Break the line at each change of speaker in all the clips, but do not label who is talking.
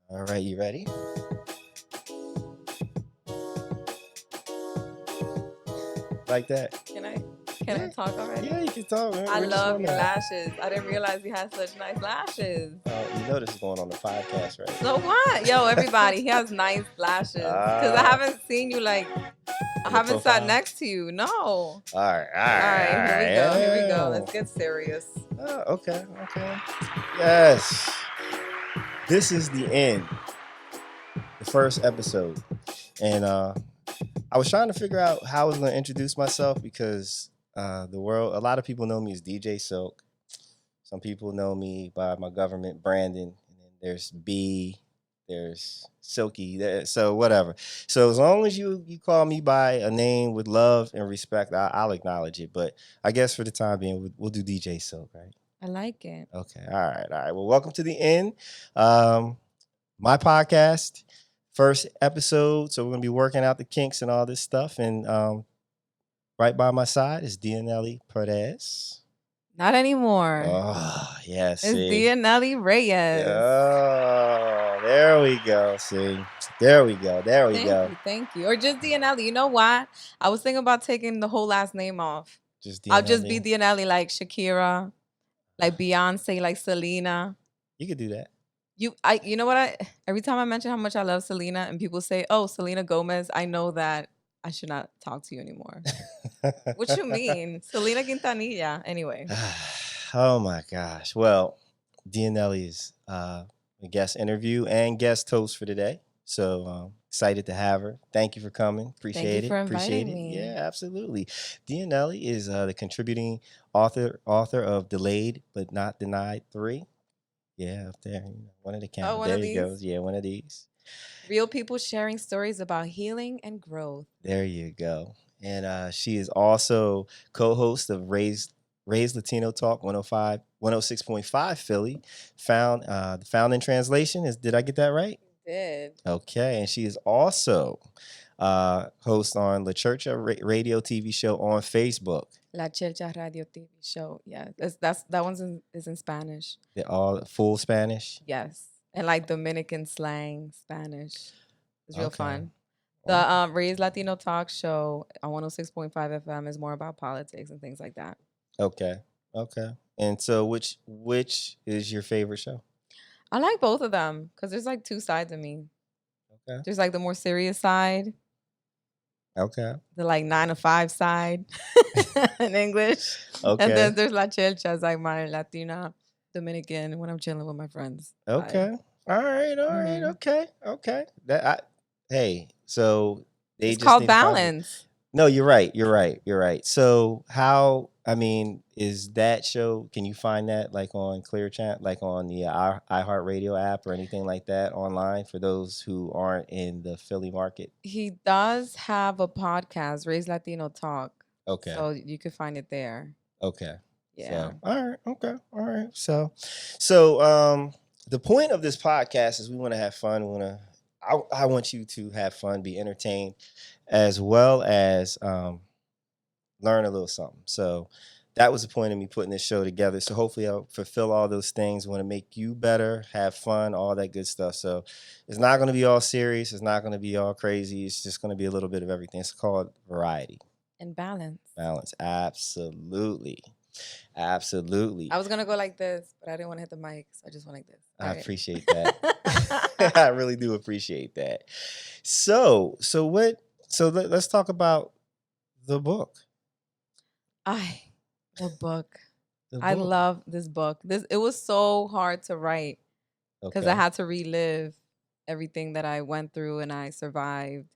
All right, you ready? Like that?
Can I talk already?
Yeah, you can talk, man.
I
We're just
love
on
your
that.
lashes. I didn't realize you had such nice lashes.
You know this is going on the podcast, right?
So what? Yo, everybody, he has nice lashes. Because I haven't seen you I
in the
haven't sat
profile?
next to you. No.
All right,
Here we go. Here we go.
yeah.
Let's get serious.
Okay. Yes. This is the end. The first episode. And I was trying to figure out how I was going to introduce myself because a lot of people know me as DJ Silk. Some people know me by my government, Brandon. And then there's B, there's Silky, so whatever. So as long as you call me by a name with love and respect, I'll acknowledge it. But I guess for the time being, we'll do DJ Silk, right?
I like it.
Okay. All right. Well, welcome to the end. My podcast, first episode. So we're going to be working out the kinks and all this stuff. And right by my side is Dionely Reyes.
Not anymore.
Oh, yes.
It's Dionely Reyes.
Oh, there we go. See, there we go.
Thank you. Or just Dionely. You know what? I was thinking about taking the whole last name off. I'll just be Dionely, like Shakira, like Beyonce, like Selena.
You could do that.
You know what? Every time I mention how much I love Selena and people say, "Oh, Selena Gomez," I know that I should not talk to you anymore. What you mean? Selena Quintanilla. Anyway.
Oh my gosh. Well, Dionely is a guest interview and guest host for today. So excited to have her. Thank you for coming. Appreciate it.
Thank you for inviting me.
Yeah, absolutely. Dionely is the contributing author of Delayed But Not Denied 3. Yeah, up there. One of the cameras.
Oh, one
there
of
you
these?
go. Yeah, one of these.
Real people sharing stories about healing and growth.
There you go. And she is also co-host of Raised Latino Talk 106.5 Philly. The Found in Translation did I get that right?
Did.
Okay, and she is also host on La Churcha radio TV show on Facebook.
La Churcha radio TV show. Yeah, that one's is in Spanish.
They're all full Spanish?
Yes, and like Dominican slang Spanish. It's real fun. The
Wow.
Raised Latino Talk show on 106.5 FM is more about politics and things like that.
Okay. And so which is your favorite show?
I like both of them because there's like two sides of me.
Okay.
There's like the more serious side.
Okay.
The like 9 to 5 side in English.
Okay.
And then there's La Chelcha, it's like my Latina Dominican when I'm chilling with my friends.
Okay. All right. Okay. Hey, so they
it's
just
called
need to find it.
balance.
No, you're right. So is that show, can you find that like on Clear Chat, like on the iHeartRadio app or anything like that online for those who aren't in the Philly market?
He does have a podcast, Raised Latino Talk.
Okay.
So you can find it there.
Okay.
Yeah.
So, all right. Okay. All right. So the point of this podcast is we want to have fun. I want you to have fun, be entertained, as well as learn a little something. So that was the point of me putting this show together. So hopefully I'll fulfill all those things. Want to make you better, have fun, all that good stuff. So it's not going to be all serious. It's not going to be all crazy. It's just going to be a little bit of everything. It's called variety.
And balance.
Balance. Absolutely. I
was going to go like this, but I didn't want to hit the mic. So I just went like this.
I appreciate that. I really do appreciate that. So let's talk about the book.
The book. I love this book. It was so hard to write because I had to relive everything that I went through and I survived.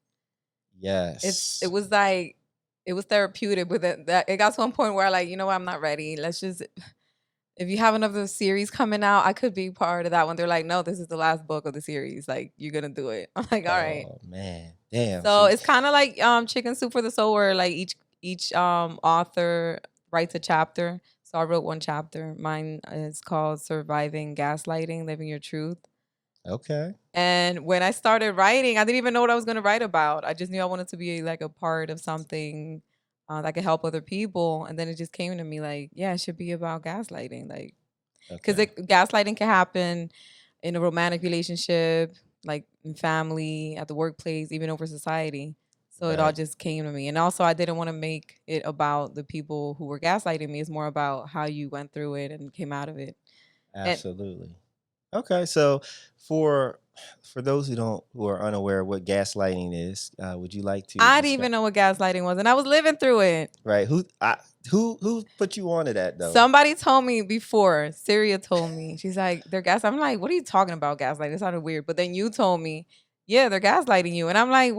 Yes.
It was therapeutic with it. It got to one point where I'm not ready. If you have another series coming out, I could be part of that one. They're like, no, this is the last book of the series. Like, you're gonna do it. I'm like, all right.
Oh man, damn.
So it's kind of like Chicken Soup for the Soul, where like each author writes a chapter. So I wrote one chapter. Mine is called Surviving Gaslighting, Living Your Truth.
Okay.
And when I started writing, I didn't even know what I was going to write about. I just knew I wanted to be like a part of something that could help other people. And then it just came to me like, yeah, it should be about gaslighting. Like, because gaslighting can happen in a romantic relationship, like in family, at the workplace, even over society. So it all
Right.
just came to me. And also, I didn't want to make it about the people who were gaslighting me. It's more about how you went through it and came out of it. And
Absolutely. Okay, so for for those who are unaware of what gaslighting is, would you like to
I didn't
discuss?
even know what gaslighting was, and I was living through it.
Right. Who put you onto that though?
Somebody told me before. Syria told me. She's like, they're gas. I'm like, what are you talking about, gaslighting? It sounded weird. But then you told me, yeah, they're gaslighting you. And I'm like,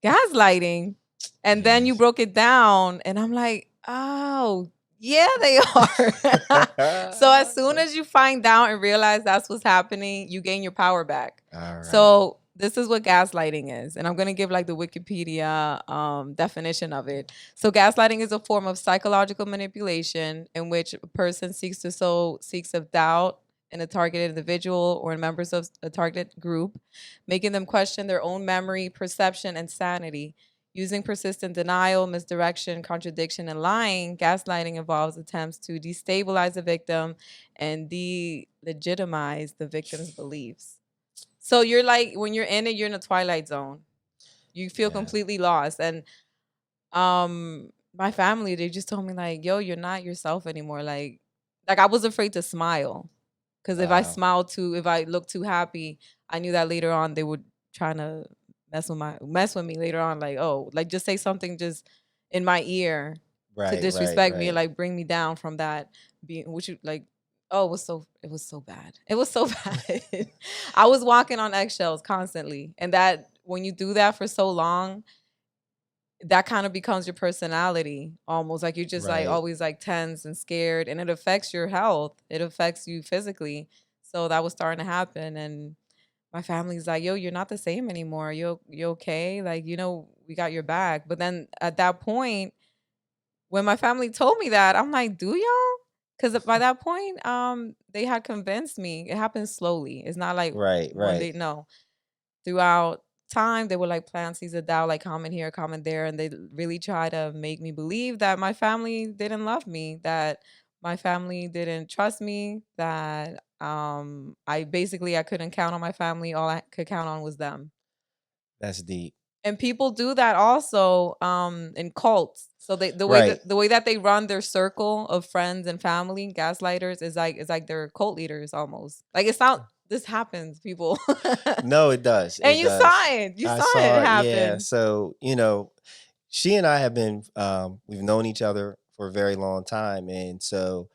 gaslighting? And then you
Yes.
broke it down. And I'm like, oh, yeah, they are. So as soon as you find out and realize that's what's happening, you gain your power back.
All right.
So this is what gaslighting is. And I'm going to give like the Wikipedia definition of it. So gaslighting is a form of psychological manipulation in which a person seeks to sow seeds of doubt in a targeted individual or in members of a target group, making them question their own memory, perception, and sanity. Using persistent denial, misdirection, contradiction, and lying, gaslighting involves attempts to destabilize the victim and delegitimize the victim's beliefs. So you're like, when you're in it, you're in a twilight zone. You feel
Yeah.
completely lost. And my family, they just told me like, yo, you're not yourself anymore. Like I was afraid to smile. Because
Wow.
if I looked too happy, I knew that later on they would try to mess with me later on. Like, oh, like just say something just in my ear to
Right, right,
disrespect me and
right.
like bring me down from that being, which you like, oh, it was so bad. It was so bad. I was walking on eggshells constantly. And that when you do that for so long, that kind of becomes your personality almost. Like you're just like
Right.
always like tense and scared, and it affects your health. It affects you physically. So that was starting to happen. And my family's like, yo, you're not the same anymore. You okay? Like, we got your back. But then at that point, when my family told me that, I'm like, do y'all? Because by that point, they had convinced me. It happens slowly. It's not like
Right,
one
right.
day. No, throughout time, they would like plant seeds of doubt, like comment here, comment there, and they really try to make me believe that my family didn't love me, that my family didn't trust me, that I couldn't count on my family. All I could count on was them.
That's deep.
And people do that also in cults. So they
Right.
the way that they run their circle of friends and family, gaslighters, is like they're cult leaders almost. Like it's not this happens, people.
No, it does.
And
It does.
you
I
saw it
saw it. Yeah.
happen.
So, she and I have been we've known each other for a very long time, and so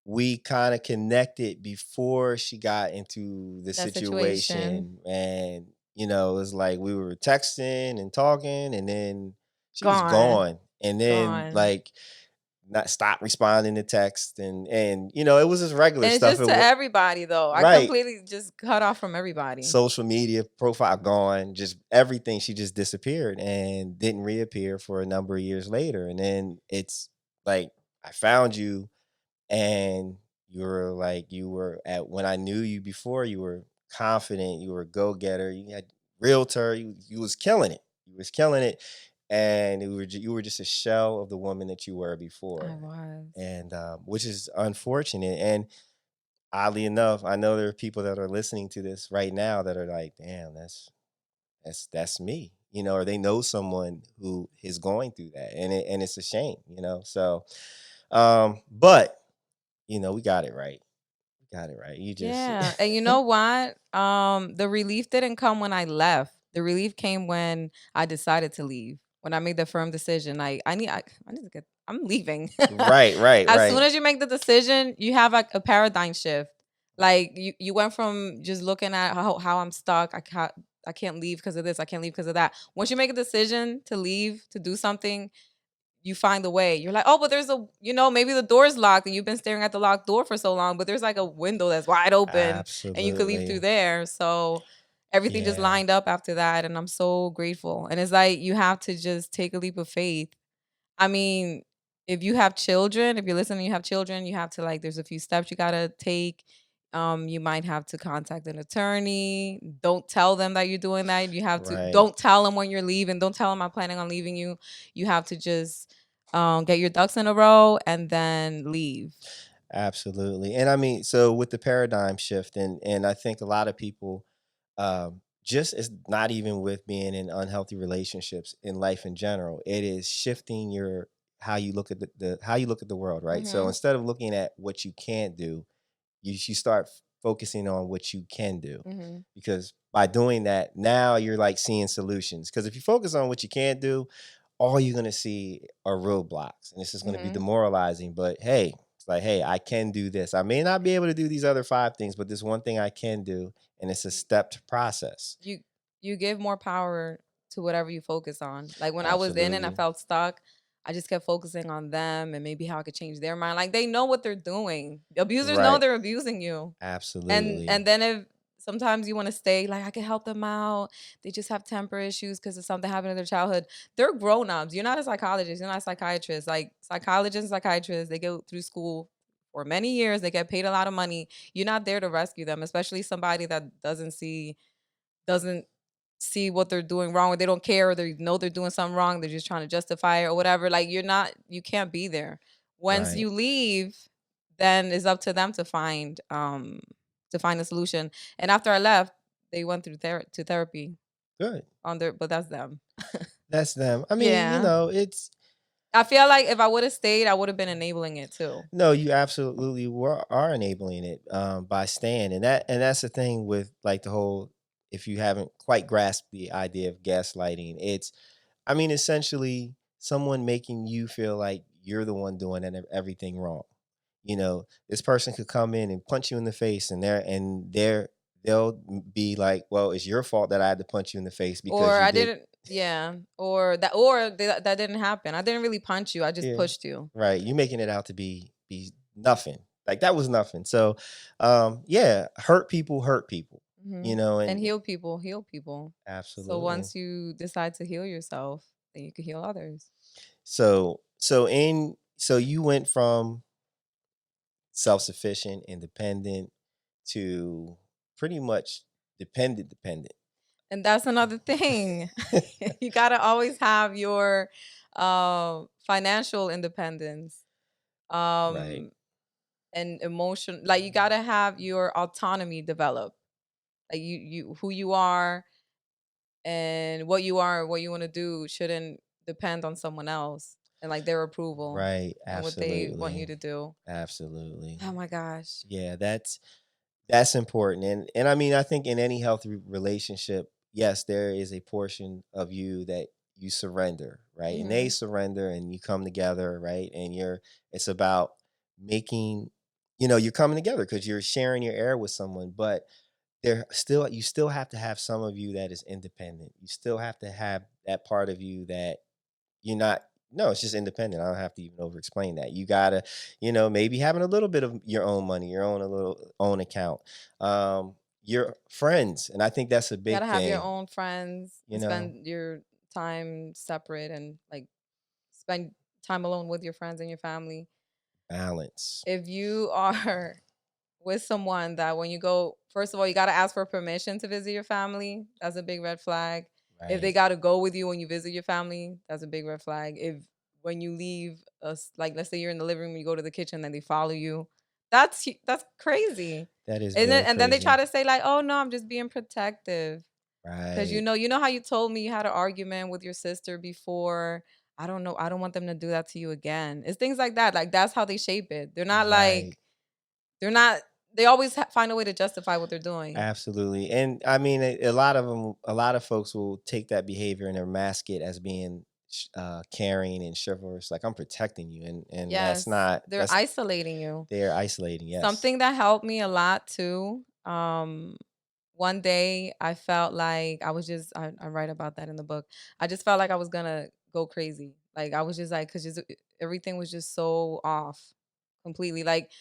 we kind of connected before she got into the
That situation.
situation, and it was like we were texting and talking, and then she was
Gone.
gone, and then
Gone.
like not stop responding to text, and it was just regular
And it's
stuff.
just to everybody though. I
Right,
completely just cut off from everybody.
social media profile gone, just everything. She just disappeared and didn't reappear for a number of years later, and then it's like I found you, and you were at when I knew you before, you were confident, you were a go-getter, you had realtor, you was killing it. You was killing it. And you were just a shell of the woman that you were
I
before.
was.
And which is unfortunate. And oddly enough, I know there are people that are listening to this right now that are like, damn, that's me. Or they know someone who is going through that. And it's a shame. So but we got it right. We got it right. You just
Yeah. And you know what? The relief didn't come when I left. The relief came when I decided to leave. When I made the firm decision. I need to get I'm leaving.
right, right,
As soon
right.
as you make the decision, you have like a paradigm shift. Like you went from just looking at how I'm stuck. I can't leave because of this. I can't leave because of that. Once you make a decision to leave, to do something, you find a way. You're like, oh, but there's maybe the door's locked and you've been staring at the locked door for so long, but there's like a window that's wide open and you could leave through
Absolutely.
there. So everything just
Yeah.
lined up after that. And I'm so grateful. And it's like, you have to just take a leap of faith. I mean, if you have children, if you're listening, you have children, you have to like, there's a few steps you got to take. You might have to contact an attorney. Don't tell them that you're doing that. You have to,
Right.
don't tell them when you're leaving. Don't tell them I'm planning on leaving you. You have to just get your ducks in a row and then leave.
Absolutely. And I mean, so with the paradigm shift, and I think a lot of people, just it's not even with being in unhealthy relationships in life in general, it is shifting your how you look at the how you look at the world, right? So
Mm-hmm.
instead of looking at what you can't do, you start focusing on what you can do,
Mm-hmm.
because by doing that now you're like seeing solutions, because if you focus on what you can't do, all you're going to see are roadblocks, and this is going to be
Mm-hmm.
demoralizing. But hey, it's like, hey, I can do this. I may not be able to do these other 5 things, but this one thing I can do, and it's a stepped process.
You you give more power to whatever you focus on. Like when I was in and I
Absolutely.
felt stuck, I just kept focusing on them and maybe how I could change their mind. Like they know what they're doing. The abusers know
Right.
they're abusing you. And
Absolutely.
then if sometimes you want to stay, like I can help them out. They just have temper issues because of something happened in their childhood. They're grown-ups. You're not a psychologist, you're not a psychiatrist. Like psychologists and psychiatrists, they go through school for many years, they get paid a lot of money. You're not there to rescue them, especially somebody that doesn't see what they're doing wrong, or they don't care, or they know they're doing something wrong, they're just trying to justify it or whatever. Like you can't be there. Once
Right.
you leave, then it's up to them to find a solution. And after I left, they went through to therapy
Good.
on their, but that's them.
That's them. I mean,
Yeah.
it's
I feel like if I would have stayed, I would have been enabling it too.
no, you absolutely are enabling it, by staying, and that's the thing with like the whole. If you haven't quite grasped the idea of gaslighting, it's, I mean, essentially someone making you feel like you're the one doing everything wrong. This person could come in and punch you in the face, and they'll be like, "Well, it's your fault that I had to punch you in the face because
Or
you
I
did."
didn't, yeah. That didn't happen. I didn't really punch you. I just
Yeah,
pushed you.
right. You making it out to be nothing. Like that was nothing. So, yeah, hurt people.
And
And
heal people, heal people. So
absolutely.
once you decide to heal yourself, then you can heal others.
So you went from self-sufficient, independent, to pretty much dependent.
And that's another thing. You gotta always have your financial independence,
Right.
um, and emotion. Like you gotta have your autonomy developed. Like you who you are and what you want to do shouldn't depend on someone else and like their approval
Right.
and what they want you
Absolutely.
to do.
Absolutely.
Oh my gosh.
Yeah, that's important. And I mean, I think in any healthy relationship, yes, there is a portion of you that you surrender, right? And they
Hmm.
surrender, and you come together, right? And it's about making, you're coming together because you're sharing your air with someone, but you still have to have some of you that is independent. You still have to have that part of you that you're not. No, it's just independent. I don't have to even over explain that. You gotta, maybe having a little bit of your own money, your own a little own account, your friends, and I think that's a
You
big
gotta have your
thing.
own friends
You
and
know,
spend your time separate and like spend time alone with your friends and your family.
balance,
If you are with someone that when you go, first of all, you gotta ask for permission to visit your family. That's a big red flag. If they
right?
gotta go with you when you visit your family, that's a big red flag. If when you leave us, like let's say you're in the living room, you go to the kitchen, and they follow you, that's crazy.
That is
And then
very
and then they try
crazy,
to say like, oh no, I'm just being protective. Cause
right?
you know how you told me you had an argument with your sister before. I don't know. I don't want them to do that to you again. It's things like that. Like that's how they shape it. They're not
Right.
like they're not. They always find a way to justify what they're doing.
Absolutely. And I mean, a lot of them, a lot of folks will take that behavior and they mask it as being caring and chivalrous. Like, I'm protecting you. And
Yes, they're
that's,
isolating you.
they're isolating. Yes.
Something that helped me a lot too. One day I felt like I was just I write about that in the book. I just felt like I was gonna go crazy. Like I was just like, cause just everything was just so off, completely. Like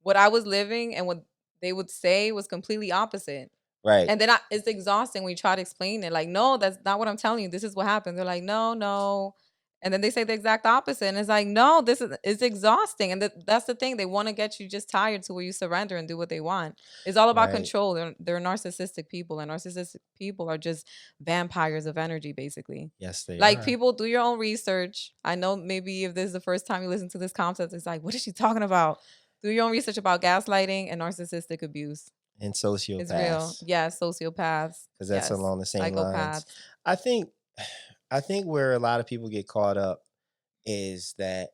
what I was living and what they would say was completely opposite.
Right.
And then it's exhausting when you try to explain it. Like, no, that's not what I'm telling you. This is what happened. They're like, no, no. And then they say the exact opposite. And it's like, no, this is it's exhausting. And that's the thing. They want to get you just tired to where you surrender and do what they want. It's all about
Right.
control. They're narcissistic people. And narcissistic people are just vampires of energy, basically.
Yes, they
Like
are.
people do your own research. I know maybe if this is the first time you listen to this concept, it's like, what is she talking about? Do your own research about gaslighting and narcissistic abuse.
And
It's real.
sociopaths,
Yes, sociopaths.
because that's
Yes,
along the same lines.
psychopaths.
I think, I think where a lot of people get caught up is that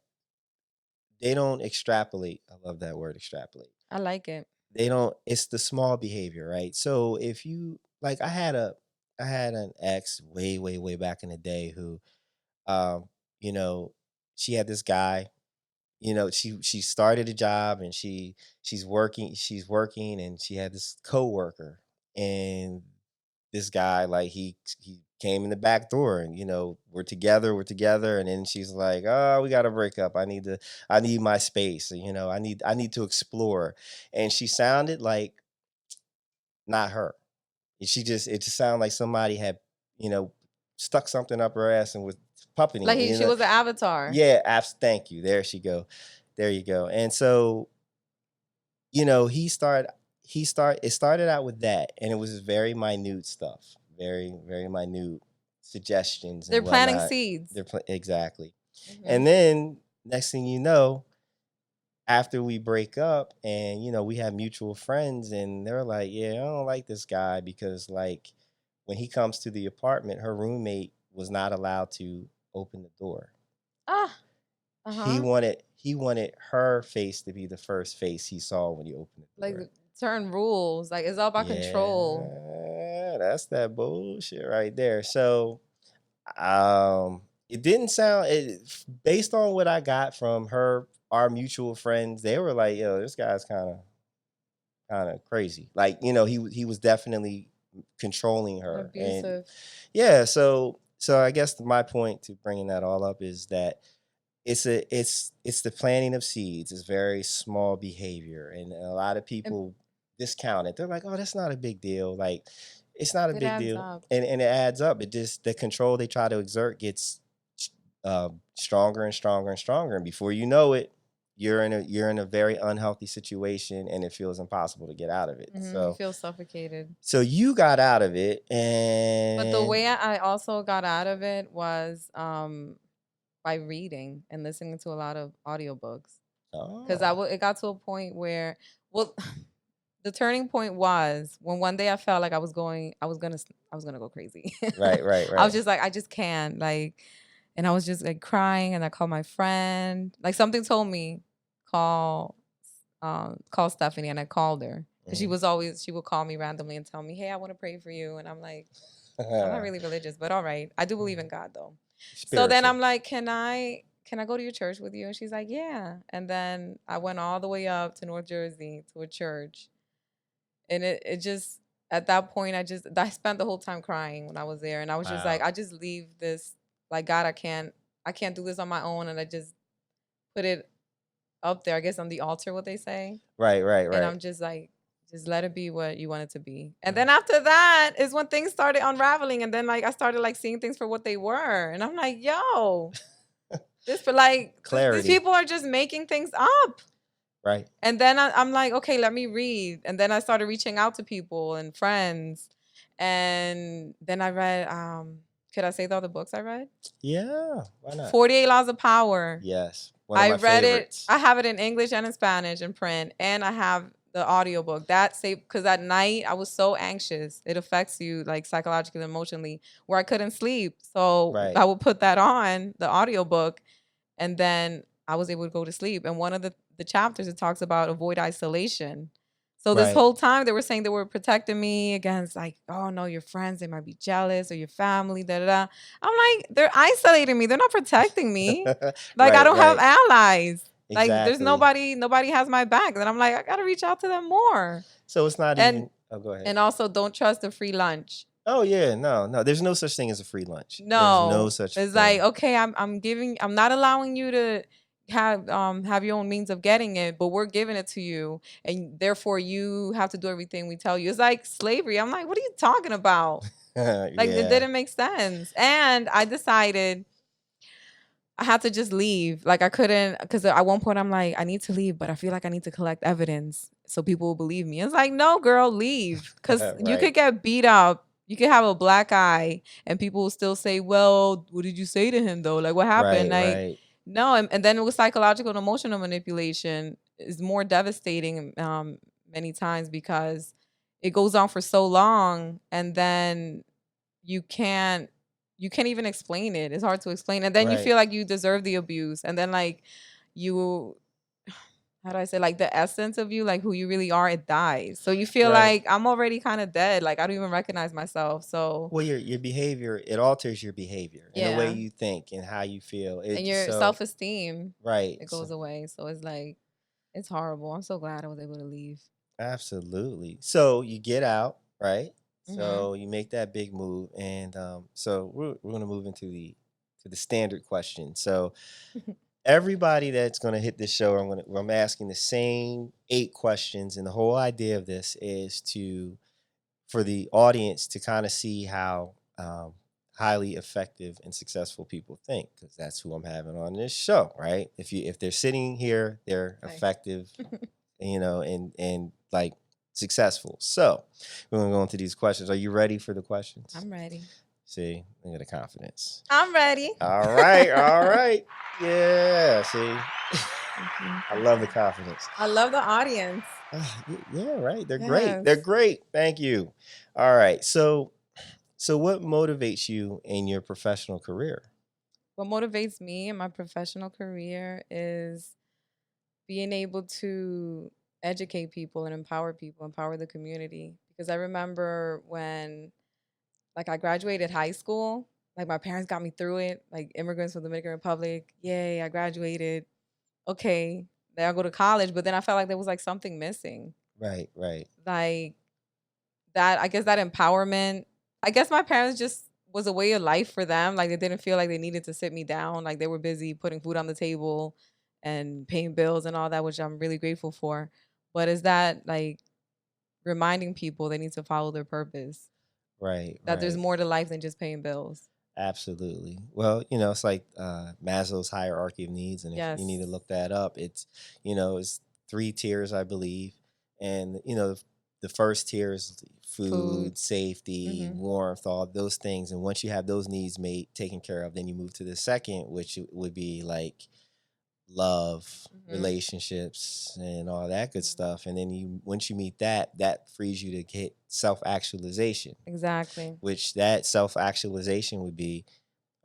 they don't extrapolate. I love that word, extrapolate.
I like it.
They don't. It's the small behavior, right? So if you like, I had an ex way back in the day who, um, you know, she had this guy. You know, she started a job and she's working and she had this coworker, and this guy, like, he came in the back door, and we're together, and then she's like, oh, we gotta break up. I need my space, and I need to explore. And she sounded like not her. It just sounded like somebody had, you know, stuck something up her ass and was puppeting
Like
it,
she was an avatar.
yeah, thank you. There she go. There you go. And so, it started out with that, and it was very minute stuff. Very, very minute suggestions
They're
and
planting
whatnot.
seeds.
Exactly.
Mhm.
And then next thing you know, after we break up, and we have mutual friends, and they're like, yeah, I don't like this guy because, like, when he comes to the apartment, her roommate was not allowed to open the door.
Ah.
He wanted her face to be the first face he saw when he opened the door.
Like certain rules. Like it's all about control.
Yeah, that's that bullshit right there. So, it didn't sound based on what I got from our mutual friends. They were like, "Yo, this guy's kind of crazy." Like, he was definitely controlling her, and
Abusive.
yeah. So I guess my point to bringing that all up is that it's the planting of seeds. It's very small behavior, and a lot of people discount it. They're like, "Oh, that's not a big deal." Like, it's not a
It
big
adds
deal,
up.
and it adds up. It just, the control they try to exert gets stronger and stronger and stronger, and before you know it, you're in a very unhealthy situation, and it feels impossible to get out of it.
You
So
feel suffocated.
you got out of it,
But the
and
way I also got out of it was by reading and listening to a lot of audiobooks. Because it got to a point where, well, the turning point was when one day I felt like I was gonna go crazy.
right.
I was just like, I just can't, like, and I was just like crying, and I called my friend. Like, something told me, call Stephanie, and I called her. Because she would call me randomly and tell me, hey, I want to pray for you. And I'm like, I'm not really religious, but all right. I do believe in God though.
Spiritual.
So then I'm like, can I go to your church with you? And she's like, yeah. And then I went all the way up to North Jersey to a church. And it just, at that point, I spent the whole time crying when I was there. And I was just like, I just leave this, like, God, I can't do this on my own. And I just put it up there, I guess, on the altar, what they say.
Right.
And I'm just like, just let it be what you want it to be. And then after that is when things started unraveling. And then, like, I started, like, seeing things for what they were. And I'm like, yo, this for, like,
clarity.
These people are just making things up.
Right.
And then I'm like, okay, let me read. And then I started reaching out to people and friends. And then I read, could I say the other books I read?
Yeah, why not?
48 Laws of Power.
Yes.
I read it. I have it in English and in Spanish in print. And I have the audiobook. That saved, because at night I was so anxious. It affects you, like, psychologically and emotionally, where I couldn't sleep. So I would put that on, the audiobook, and then I was able to go to sleep. And one of the chapters, it talks about avoid isolation. So this whole time they were saying they were protecting me against, like, oh no, your friends, they might be jealous, or your family, da da da. I'm like, they're isolating me. They're not protecting me. Like, I don't have allies. Exactly. Like, there's nobody has my back. And I'm like, I gotta reach out to them more.
So it's not even. Oh, go ahead.
And also, don't trust a free lunch.
Oh yeah, no. There's no such thing as a free lunch.
No,
there's no such.
It's thing. Like, okay, I'm not allowing you to have your own means of getting it, but we're giving it to you, and therefore you have to do everything we tell you. It's like slavery. I'm like, what are you talking about? Like, it didn't make sense. And I decided I had to just leave. Like, I couldn't, because at one point I'm like, I need to leave, but I feel like I need to collect evidence so people will believe me. It's like, no, girl, leave. Because you could get beat up. You could have a black eye and people will still say, well, what did you say to him though? Like, what happened? No. And then it was psychological and emotional manipulation. is more devastating many times because it goes on for so long, and then you can't even explain it. It's hard to explain, and then you
Right.
feel like you deserve the abuse, and then like you, how do I say, like the essence of you, like who you really are, it dies. So you feel
Right.
like I'm already kind of dead. Like I don't even recognize myself. So
Well, your behavior, it alters your behavior and the way
yeah,
you think and how you feel.
and
It
your
so
self-esteem,
right.
it
So,
goes away. So it's like it's horrible. I'm so glad I was able to leave.
absolutely. So you get out, right?
Hmm.
So you make that big move, and so we're gonna move into the standard question. So everybody that's gonna hit this show, I'm asking the same 8 questions, and the whole idea of this is to for the audience to kind of see how highly effective and successful people think, because that's who I'm having on this show, right? If they're sitting here, they're
Nice.
effective, and like successful. So we're gonna go into these questions. Are you ready for the questions?
I'm ready.
See, look at the confidence.
I'm ready.
All right, all right. Yeah, see. I love the confidence.
I love the audience.
Yeah, right. They're great. They're
Yes.
great. Thank you. All right. So what motivates you in your professional career?
What motivates me in my professional career is being able to educate people and empower people, empower the community. Because I remember when, like, I graduated high school, like, my parents got me through it, like, immigrants from the Dominican Republic. Yay, I graduated. Okay, then I go to college, but then I felt like there was like something missing.
Right, right.
Like that, I guess that empowerment. I guess my parents just was a way of life for them. Like they didn't feel like they needed to sit me down. Like they were busy putting food on the table and paying bills and all that, which I'm really grateful for. But is that like reminding people they need to follow their purpose?
Right,
That there's
right.
more to life than just paying bills.
Absolutely. Well, it's like Maslow's hierarchy of needs, and if you need to
Yes.
look that up, it's 3 tiers, I believe, and the first tier is
Food.
food, safety,
Hmm.
warmth, all those things, and once you have those needs made taken care of, then you move to the second, which would be like love,
Hmm.
relationships, and all that good
Hmm.
stuff, and then you once you meet that frees you to get self-actualization,
Exactly.
which that self-actualization would be,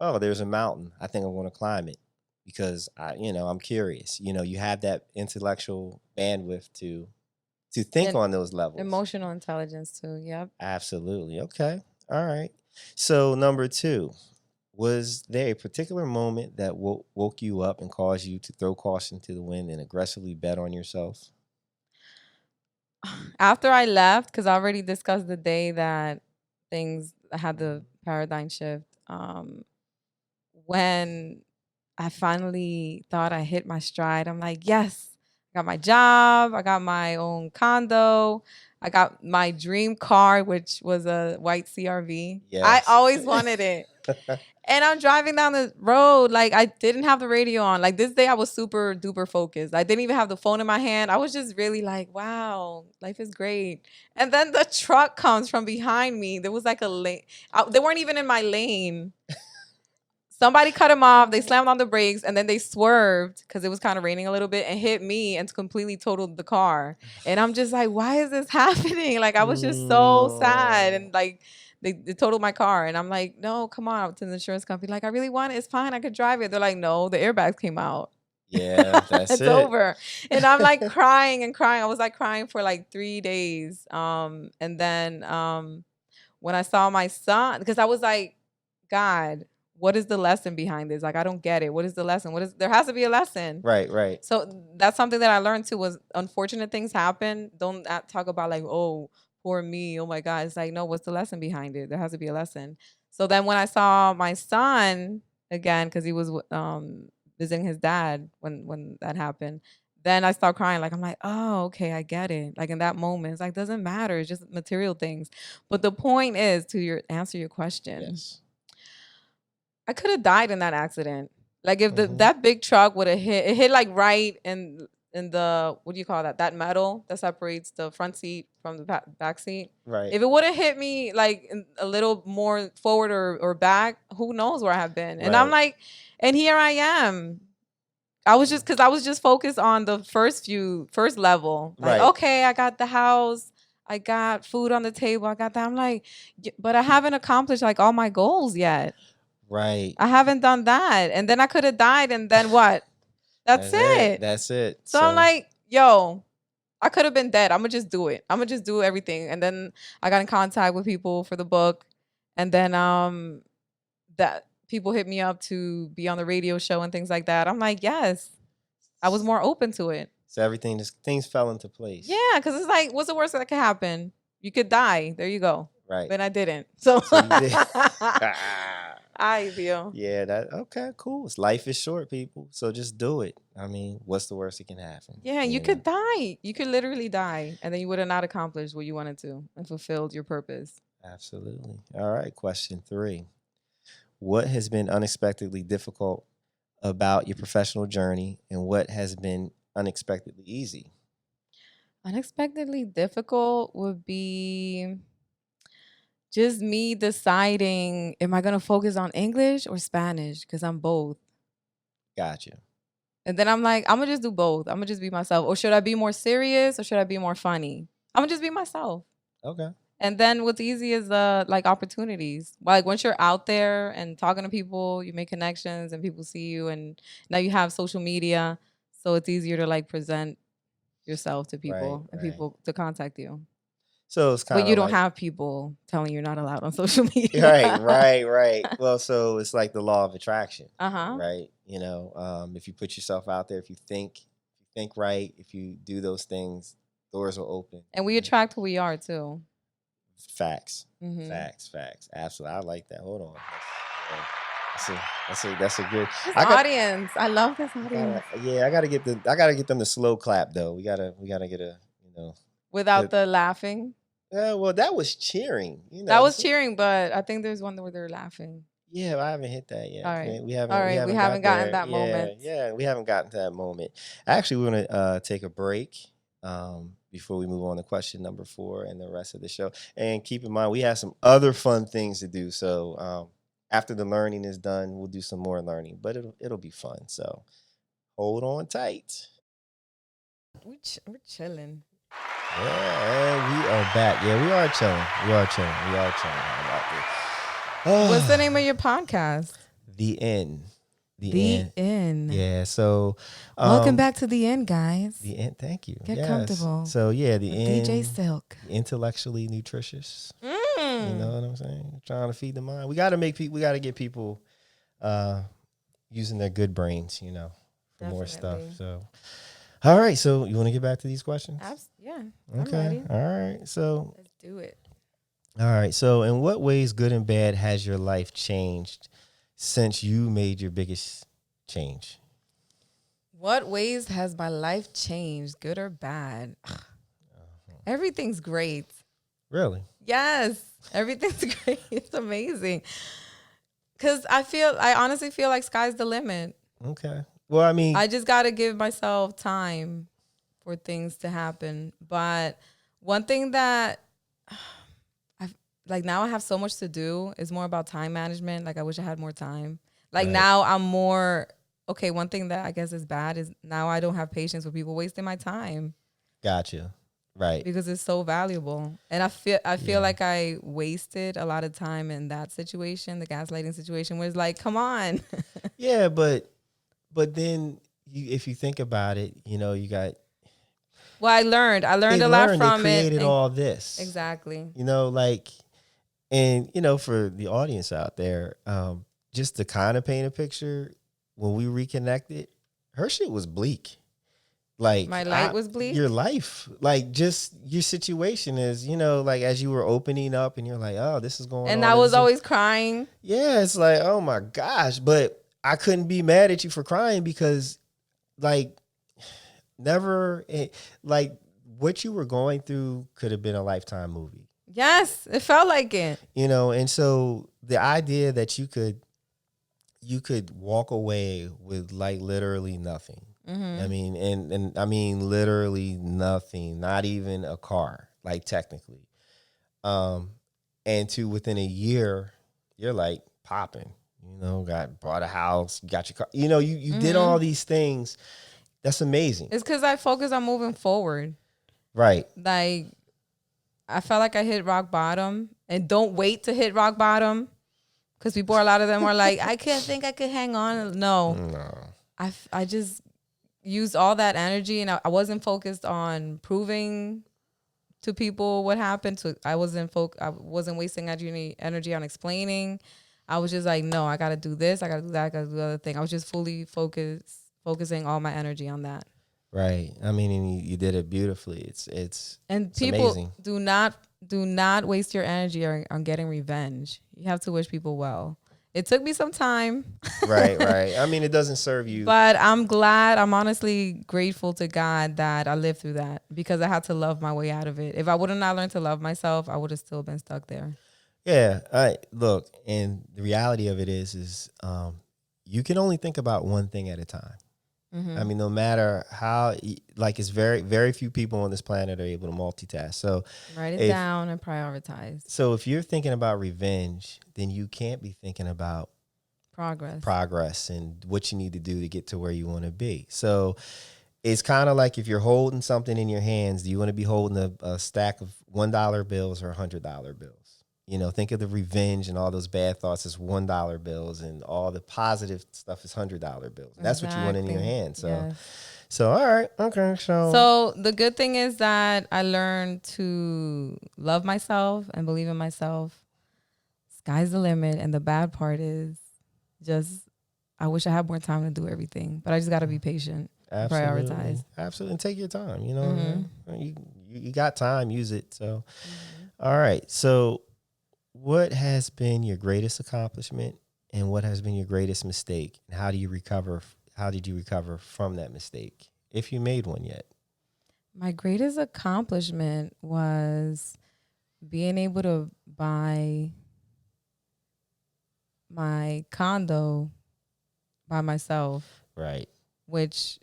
oh, there's a mountain, I think I want to climb it because I'm curious. You have that intellectual bandwidth to think
And
on those levels.
emotional intelligence too. Yep.
Absolutely. Okay. All right. So number 2, was there a particular moment that woke you up and caused you to throw caution to the wind and aggressively bet on yourself?
After I left, because I already discussed the day that things I had the paradigm shift. When I finally thought I hit my stride, I'm like, yes, I got my job, I got my own condo, I got my dream car, which was a white CRV. I
Yes.
always wanted it. And I'm driving down the road, like I didn't have the radio on. Like this day, I was super duper focused. I didn't even have the phone in my hand. I was just really like, wow, life is great. And then the truck comes from behind me. There was like a lane. They weren't even in my lane. Somebody cut him off. They slammed on the brakes and then they swerved because it was kind of raining a little bit and hit me and completely totaled the car. And I'm just like, why is this happening? Like, I was just so sad.
No.
And like, they totaled my car. And I'm like, no, come on. To the insurance company. Like, I really want it. It's fine. I could drive it. They're like, no, the airbags came out.
Yeah, that's
It's
it.
over. And I'm like crying and crying. I was like crying for like 3 days. And then when I saw my son, because I was like, God, what is the lesson behind this? Like, I don't get it. What is the lesson? There has to be a lesson.
Right, right.
So that's something that I learned too was unfortunate things happen. Don't talk about like, oh, poor me. Oh my God. It's like, no, what's the lesson behind it? There has to be a lesson. So then when I saw my son again, because he was visiting his dad when that happened, then I start crying. Like I'm like, oh, okay, I get it. Like in that moment, it's like doesn't matter. It's just material things. But the point is to answer your question.
Yes.
I could have died in that accident. Like if
Hmm.
that big truck would have hit like right in the what do you call that? That metal that separates the front seat from the back seat.
Right.
If it would have hit me like a little more forward or back, who knows where I have been? And I'm
Right.
like, and here I am. I was just focused on the first level. Like,
Right.
okay, I got the house, I got food on the table, I got that. I'm like, but I haven't accomplished like all my goals yet.
Right.
I haven't done that. And then I could have died, and then what? That's it.
That's it.
So I'm like, yo, I could have been dead. I'm gonna just do it. I'm gonna just do everything. And then I got in contact with people for the book, and then that people hit me up to be on the radio show and things like that. I'm like, yes, I was more open to it.
So things fell into place.
Yeah, because it's like, what's the worst that could happen? You could die. There you go.
Right.
But I didn't. So
you did.
I feel.
Yeah, okay, cool. Life is short, people. So just do it. I mean, what's the worst that can happen?
Yeah, you could die. You could literally die. And then you would have not accomplished what you wanted to and fulfilled your purpose.
Absolutely. All right, question 3. What has been unexpectedly difficult about your professional journey, and what has been unexpectedly easy?
Unexpectedly difficult would be just me deciding, am I going to focus on English or Spanish? Because I'm both.
Gotcha.
And then I'm like, I'm going to just do both. I'm going to just be myself. Or should I be more serious or should I be more funny? I'm going to just be myself.
Okay.
And then what's easy is like opportunities. Like once you're out there and talking to people, you make connections and people see you. And now you have social media. So it's easier to like present yourself to people and people to contact you.
So it's kind of
But you don't have people telling you're not allowed on social media.
Right. Well, so it's like the law of attraction. Right. You know, if you put yourself out there, if you think right, if you do those things, doors will open.
And we attract who we are too.
Facts. Facts. Absolutely. I like that. Hold on. That's a good
audience. I love this audience.
I gotta get them to slow clap though. We gotta get a, you know,
without the laughing.
Yeah, well, that was cheering. You know,
that was cheering, but I think there's one where they're laughing.
Yeah, I haven't hit that yet.
All right,
we haven't
gotten that moment.
Yeah, we haven't gotten to that moment. Actually, we're gonna take a break before we move on to question number 4 and the rest of the show. And keep in mind, we have some other fun things to do. So after the learning is done, we'll do some more learning, but it'll be fun. So hold on tight.
We're chilling.
Yeah, and we are back. Yeah, we are chilling. How about this?
What's the name of your podcast?
The End.
The End.
Yeah, so
welcome back to The End, guys.
The End, thank you.
Get comfortable.
So yeah, The End.
DJ Silk.
Intellectually nutritious. You know what I'm saying? Trying to feed the mind. We gotta get people using their good brains, you know, for more stuff. So all right, so you want to get back to these questions?
Yeah.
Okay.
I'm ready.
All right. So
let's do it.
All right. So in what ways, good and bad, has your life changed since you made your biggest change?
What ways has my life changed, good or bad? Everything's great.
Really?
Yes. Everything's great. It's amazing. Because I honestly feel like sky's the limit.
Okay. Well, I mean,
I just got to give myself time for things to happen. But one thing that now I have so much to do is more about time management. Like I wish I had more time. Like now I'm more, okay, one thing that I guess is bad is now I don't have patience with people wasting my time.
Gotcha. Right.
Because it's so valuable. And I feel like I wasted a lot of time in that situation, the gaslighting situation, where it's like, come on.
Yeah, but then if you think about it, you know, you got.
Well, I learned a lot from it.
They created all this.
Exactly.
You know, like, and, you know, for the audience out there, just to kind of paint a picture, when we reconnected, her shit was bleak. Like
my light was bleak.
Your life, like just your situation is, you know, like as you were opening up and you're like, oh, this is going on.
And I was always crying.
Yeah, it's like, oh my gosh. But I couldn't be mad at you for crying because like never, like what you were going through could have been a Lifetime movie.
Yes, it felt like it.
You know, and so the idea that you could walk away with like literally nothing. I mean, and I mean literally nothing, not even a car, like technically. And to within a year, you're like popping, You know, bought a house, got your car. You know, you did all these things. That's amazing.
It's because I focus on moving forward.
Right.
Like, I felt like I hit rock bottom, and don't wait to hit rock bottom, because people, a lot of them are like, I can't think I could hang on. No. I just used all that energy, and I wasn't focused on proving to people what happened. So I wasn't wasting energy on explaining. I was just like, no, I got to do this. I got to do that. I got to do the other thing. I was just fully focusing all my energy on that.
Right. I mean, and you did it beautifully. It's
people
amazing.
do not waste your energy on getting revenge. You have to wish people well. It took me some time.
Right. I mean, it doesn't serve you.
But I'm honestly grateful to God that I lived through that, because I had to love my way out of it. If I would have not learned to love myself, I would have still been stuck there.
Yeah. Look, and the reality of it is you can only think about one thing at a time. Mm-hmm. I mean, no matter how, like, it's very, very few people on this planet are able to multitask. So
write it down and prioritize.
So if you're thinking about revenge, then you can't be thinking about progress and what you need to do to get to where you want to be. So it's kind of like if you're holding something in your hands, do you want to be holding a stack of $1 bills or $100 bills? You know, think of the revenge and all those bad thoughts as $1 bills, and all the positive stuff is $100 bills. That's what you want in your hand. So,
yes.
So all right, okay.
So the good thing is that I learned to love myself and believe in myself. Sky's the limit, and the bad part is just I wish I had more time to do everything, but I just got to be patient.
Absolutely.
Prioritize.
Absolutely, and take your time. You know, you got time, use it. So, all right. So, what has been your greatest accomplishment, and what has been your greatest mistake, and how do you recover? How did you recover from that mistake, if you made one yet?
My greatest accomplishment was being able to buy my condo by myself.
Right.
Which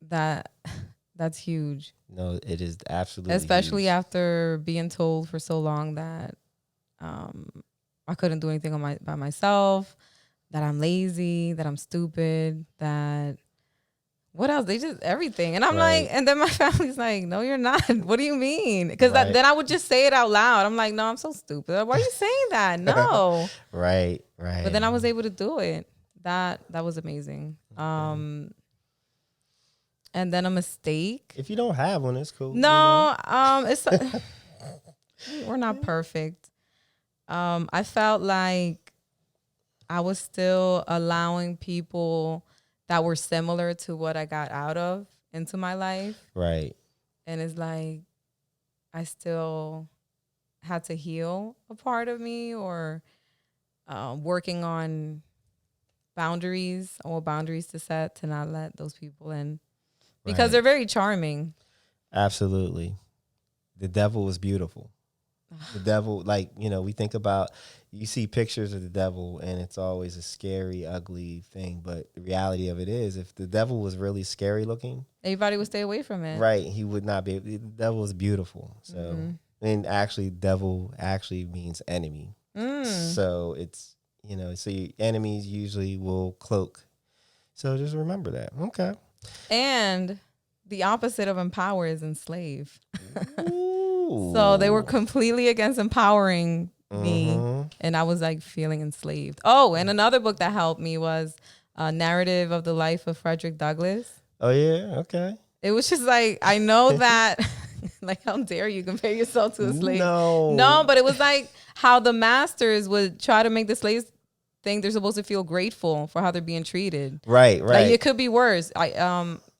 that's huge.
No, it is absolutely
especially
huge.
After being told for so long that I couldn't do anything by myself, that I'm lazy, that I'm stupid, that what else? They just everything. And I'm like, and then my family's like, no, you're not. What do you mean? Because then I would just say it out loud. I'm like, no, I'm so stupid. Why are you saying that? No.
Right.
But then I was able to do it. That was amazing. And then a mistake.
If you don't have one, it's cool.
No, it's we're not perfect. I felt like I was still allowing people that were similar to what I got out of into my life.
Right.
And it's like I still had to heal a part of me, or working on boundaries to set, to not let those people in, because they're very charming.
Absolutely. The devil was beautiful. The devil, like, you know, we think about, you see pictures of the devil and it's always a scary, ugly thing. But the reality of it is, if the devil was really scary looking,
everybody would stay away from it.
Right. He would not be. The devil is beautiful. So, and actually, devil actually means enemy. So it's, you know, so your enemies usually will cloak. So just remember that. Okay.
And the opposite of empower is enslave. So they were completely against empowering me, and I was like feeling enslaved. Oh, and another book that helped me was a narrative of the life of Frederick Douglass.
Oh yeah, okay.
It was just like, I know that, like, how dare you compare yourself to a slave? No, but it was like how the masters would try to make the slaves think they're supposed to feel grateful for how they're being treated.
Right.
Like, it could be worse.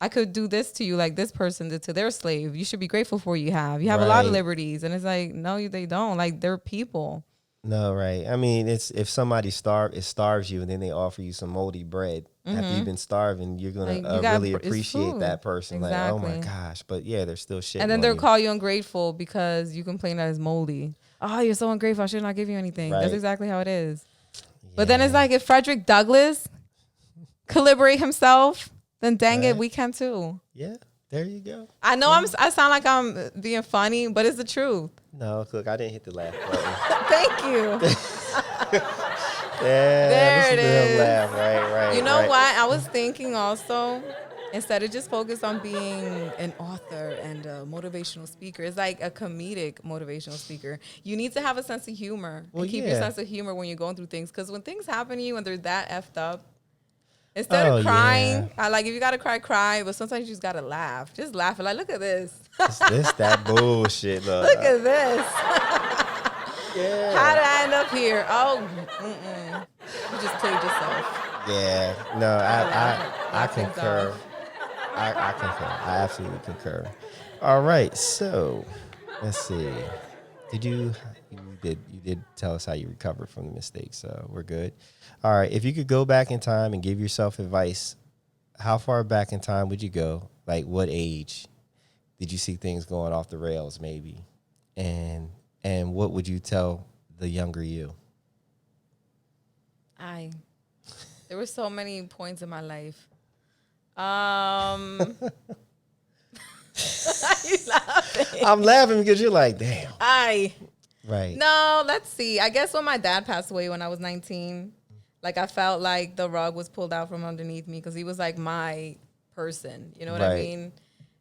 I could do this to you like this person did to their slave. You should be grateful for what you have. You have a lot of liberties. And it's like, no, they don't. Like, they're people.
No, right. I mean, it's if somebody starves you and then they offer you some moldy bread after you've been starving, you're going to really appreciate that person. Exactly. Like, oh my gosh. But yeah, they're still shit.
And then they'll call you ungrateful because you complain that it's moldy. Oh, you're so ungrateful. I should not give you anything. Right. That's exactly how it is. Yeah. But then it's like, if Frederick Douglass could liberate himself, then dang it, we can too.
Yeah, there you go.
I know I sound like I'm being funny, but it's the truth.
No, look, I didn't hit the laugh button.
Thank you. There it
listen to him
is.
laugh. Right.
You know what? I was thinking also, instead of just focus on being an author and a motivational speaker, it's like a comedic motivational speaker. You need to have a sense of humor
Well,
and keep your
yeah.
sense of humor when you're going through things. Because when things happen to you and they're that effed up, instead
Oh,
of
yeah.
crying, I like if you gotta cry. But sometimes you just gotta laugh. Just laugh. Like, look at this.
This that bullshit.
Look at this.
Yeah.
How did I end up here? Oh, you just played yourself.
Yeah. No, I
Laugh things
concur.
off.
I concur. I absolutely concur. All right. So let's see. You did tell us how you recovered from the mistakes, so we're good. All right. If you could go back in time and give yourself advice, how far back in time would you go? Like what age did you see things going off the rails maybe? And what would you tell the younger you?
There were so many points in my life. You laughing?
I'm laughing because you're like, damn. Right.
No, let's see. I guess when my dad passed away when I was 19, like I felt like the rug was pulled out from underneath me because he was like my person. You know what I
Right.
mean?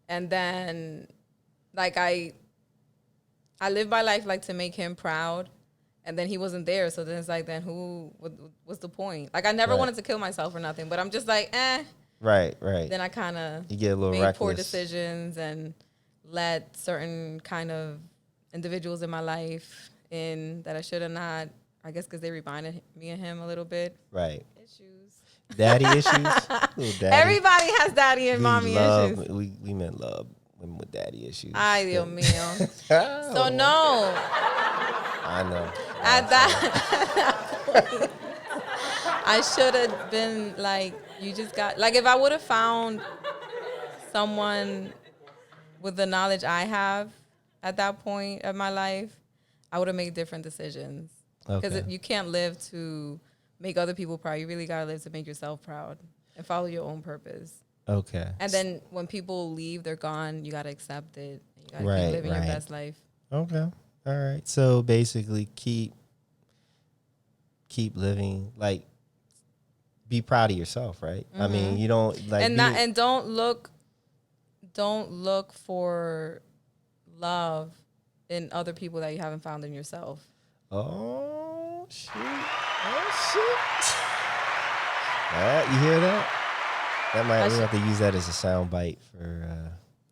And then, like I lived my life like to make him proud, and then he wasn't there. So then it's like, then what's the point? Like I never
Right.
wanted to kill myself or nothing, but I'm just like,
Right.
Then I kind of
You get a little
made
reckless.
poor decisions and let certain kind of individuals in my life in that I should have not. I guess because they reminded me of him a little bit.
Right.
Issues.
Daddy issues. Little daddy.
Everybody has daddy and mommy issues.
We men love women with daddy issues.
Ay, Dios mío.
Oh,
So no.
I know.
At that point, I should have been like, you just got, like if I would have found someone with the knowledge I have at that point of my life, I would have made different decisions. Because
Okay.
you can't live to make other people proud. You really got to live to make yourself proud and follow your own purpose.
Okay.
And then when people leave, they're gone, you got to accept it. You got to
Right,
keep living your
right.
best life.
Okay. All right. So basically keep living, like be proud of yourself, right? I mean, you don't like
And don't look for love in other people that you haven't found in yourself.
Oh shit. You hear that? We have to use that as a sound bite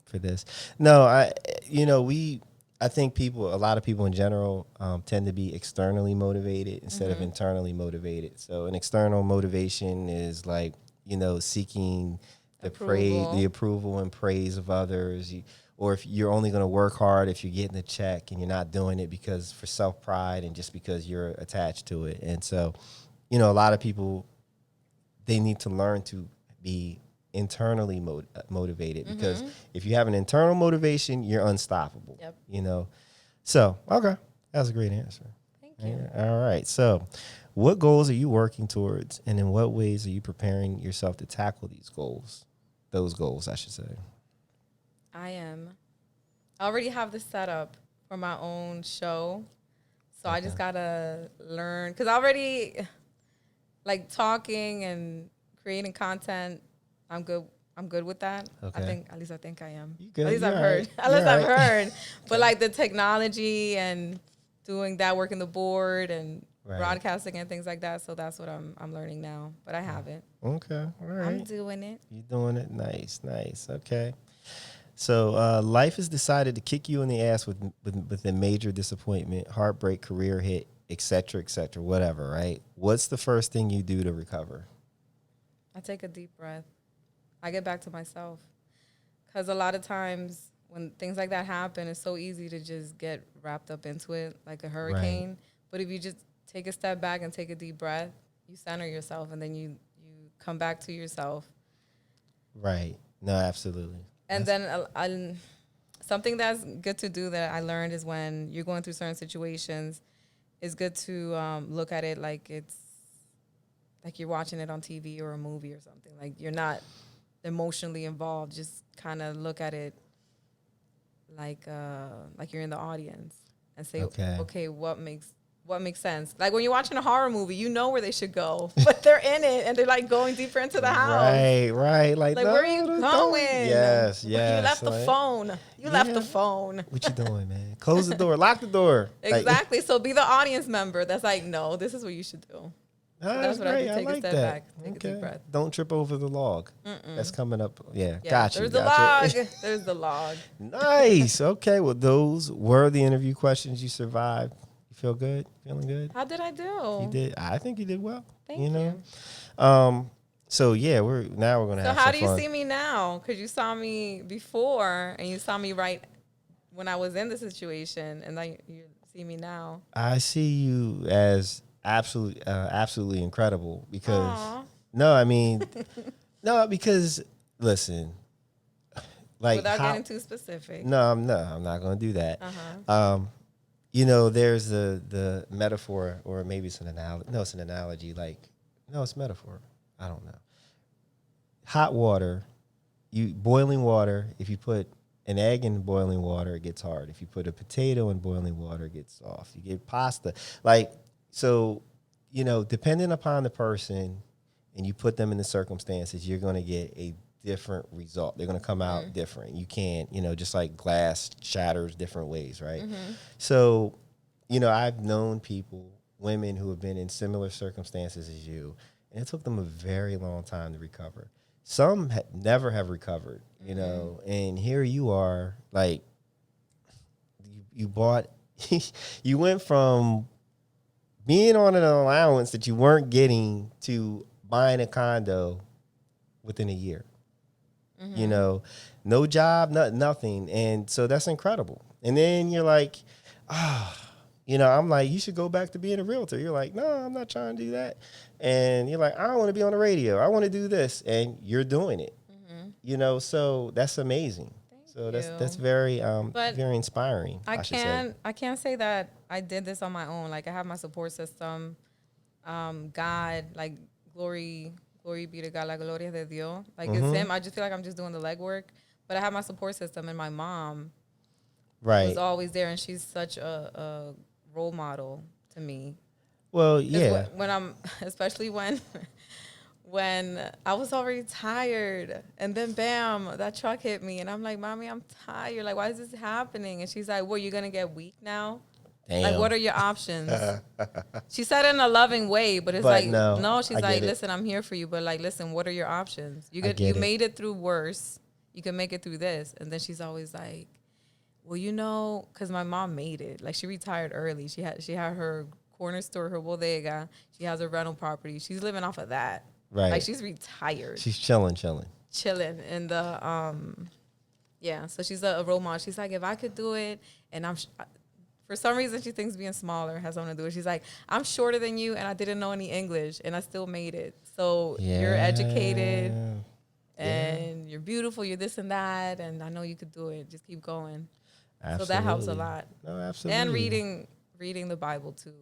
for this. No, I think a lot of people in general tend to be externally motivated instead of internally motivated. So an external motivation is like, seeking the approval and praise of others. Or if you're only going to work hard if you're getting a check and you're not doing it because for self-pride and just because you're attached to it. And so, a lot of people, they need to learn to be internally motivated because if you have an internal motivation, you're unstoppable.
Yep.
So, okay. That was a great answer.
Thank you.
Yeah. All right. So, what goals are you working towards, and in what ways are you preparing yourself to tackle these goals? Those goals, I should say.
I already have the setup for my own show. So I just got to learn. Because I already, like, talking and creating content, I'm good with that.
Okay.
At least I think I am.
You good.
At least
You're
I've heard.
right.
At least
You're
I've
right.
heard. But, like, the technology and doing that, working the board and broadcasting and things like that. So that's what I'm learning now. But I haven't.
Okay. All right.
I'm doing it.
You're doing it. Nice. Okay. So life has decided to kick you in the ass with a major disappointment, heartbreak, career hit, et cetera, whatever, right? What's the first thing you do to recover?
I take a deep breath. I get back to myself. Because a lot of times when things like that happen, it's so easy to just get wrapped up into it like a hurricane. Right. But if you just take a step back and take a deep breath, you center yourself and then you come back to yourself.
Right. No, absolutely.
And then something that's good to do that I learned is when you're going through certain situations, it's good to look at it like it's like you're watching it on TV or a movie or something. Like you're not emotionally involved. Just kind of look at it like you're in the audience and say, okay, what makes what makes sense. Like when you're watching a horror movie, you know where they should go, but they're in it and they're like going deeper into the house.
Right. Like,
Like,
no,
where are you going?
Yes.
You left the phone. You left the phone.
What you doing, man? Close the door. Lock the door.
Exactly. So be the audience member that's like, no, this is what you should do. So
that's
what
great.
I do. Take
like
a step
that.
back. Take a deep breath.
Don't trip over the log. That's coming up. Yeah. Gotcha.
There's the log. There's the log.
Nice. Okay. Well, those were the interview questions. You survived. You feel good? Feeling good?
How did I do?
You did. I think you did well.
Thank you.
So yeah, we're gonna have some fun.
So how do you see me now? Because you saw me before and you saw me right when I was in the situation, and then you see me now.
I see you as absolutely incredible because
Aww.
because listen, like
without getting too specific.
No, I'm not gonna do that. There's the metaphor, or maybe it's an analogy. No, it's an analogy. It's metaphor. I don't know. Hot water, boiling water. If you put an egg in boiling water, it gets hard. If you put a potato in boiling water, it gets soft. You get pasta. Depending upon the person and you put them in the circumstances, you're going to get a different result. They're going to come out different. You can't, just like glass shatters different ways, right? So, I've known women who have been in similar circumstances as you, and it took them a very long time to recover. Some never have recovered, and here you are, like, you bought, you went from being on an allowance that you weren't getting to buying a condo within a year. No job, nothing. And so that's incredible. And then you're like, I'm like, you should go back to being a realtor. You're like, no, I'm not trying to do that. And you're like, I don't want to be on the radio. I want to do this. And you're doing it. So that's amazing. That's very very inspiring. I
can't say that I did this on my own. Like, I have my support system. God, like, glory be to God, la gloria de Dios. Like, it's him. I just feel like I'm just doing the legwork. But I have my support system, and my mom was always there, and she's such a role model to me.
Well, yeah.
Especially when I was already tired, and then bam, that truck hit me, and I'm like, Mommy, I'm tired. Like, why is this happening? And she's like, well, you're gonna get weak now.
Damn.
Like, what are your options? She said it in a loving way, but no. She's like, listen, I'm here for you, but like, listen, what are your options? You made it through worse. You can make it through this. And then she's always like, well, because my mom made it. Like, she retired early. She had her corner store, her bodega. She has a rental property. She's living off of that.
Right.
Like, she's retired.
She's chilling.
And so she's a role model. She's like, if I could do it, and for some reason, she thinks being smaller has something to do with it. She's like, I'm shorter than you, and I didn't know any English, and I still made it. So you're educated, and you're beautiful, you're this and that, and I know you could do it. Just keep going. Absolutely. So that helps a lot.
No, absolutely.
And reading the Bible, too.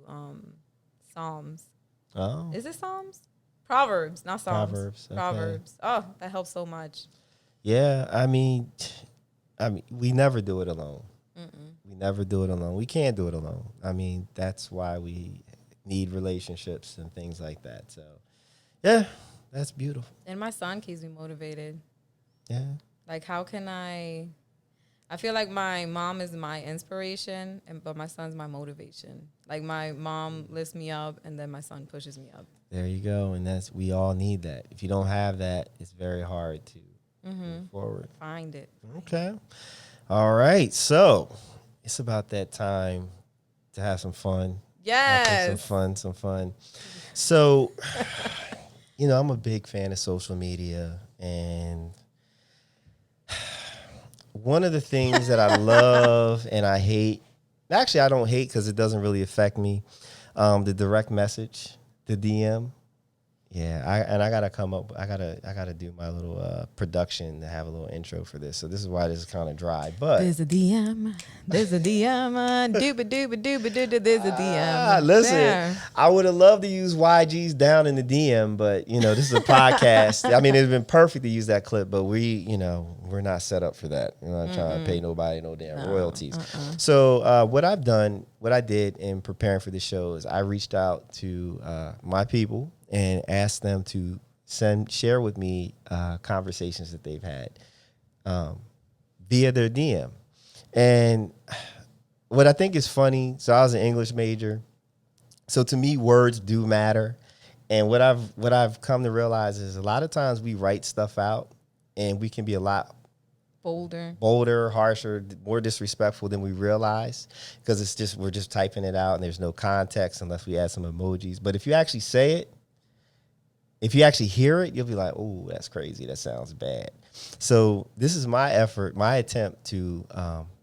Psalms.
Oh.
Is it Psalms? Proverbs, not Psalms.
Proverbs. Okay.
Proverbs. Oh, that helps so much.
Yeah, I mean, we never do it alone. We never do it alone. We can't do it alone. I mean, that's why we need relationships and things like that. So, yeah, that's beautiful.
And my son keeps me motivated.
Yeah.
Like, how can I feel like my mom is my inspiration, but my son's my motivation. Like, my mom lifts me up, and then my son pushes me up.
There you go. And we all need that. If you don't have that, it's very hard to move forward.
Find it.
Okay. All right. So it's about that time to have some fun.
Yes.
Some fun. So, I'm a big fan of social media, and one of the things that I love and I hate, actually I don't hate because it doesn't really affect me, the direct message, the DM. Yeah, I gotta do my little production to have a little intro for this. So this is why this is kind of dry. But
there's a DM, there's a DM, there's a DM.
Listen,
there.
I would have loved to use YG's down in the DM, but this is a podcast. I mean, it'd been perfect to use that clip, but we're we're not set up for that. We're not trying to pay nobody no damn royalties. So what I did in preparing for the show is I reached out to my people and asked them to share with me conversations that they've had via their DM. And what I think is funny, so I was an English major. So to me, words do matter. And what I've come to realize is a lot of times we write stuff out and we can be a lot bolder, harsher, more disrespectful than we realize, because we're just typing it out and there's no context unless we add some emojis. But if you actually say it, if you actually hear it, you'll be like, oh, that's crazy. That sounds bad. So this is my effort, my attempt to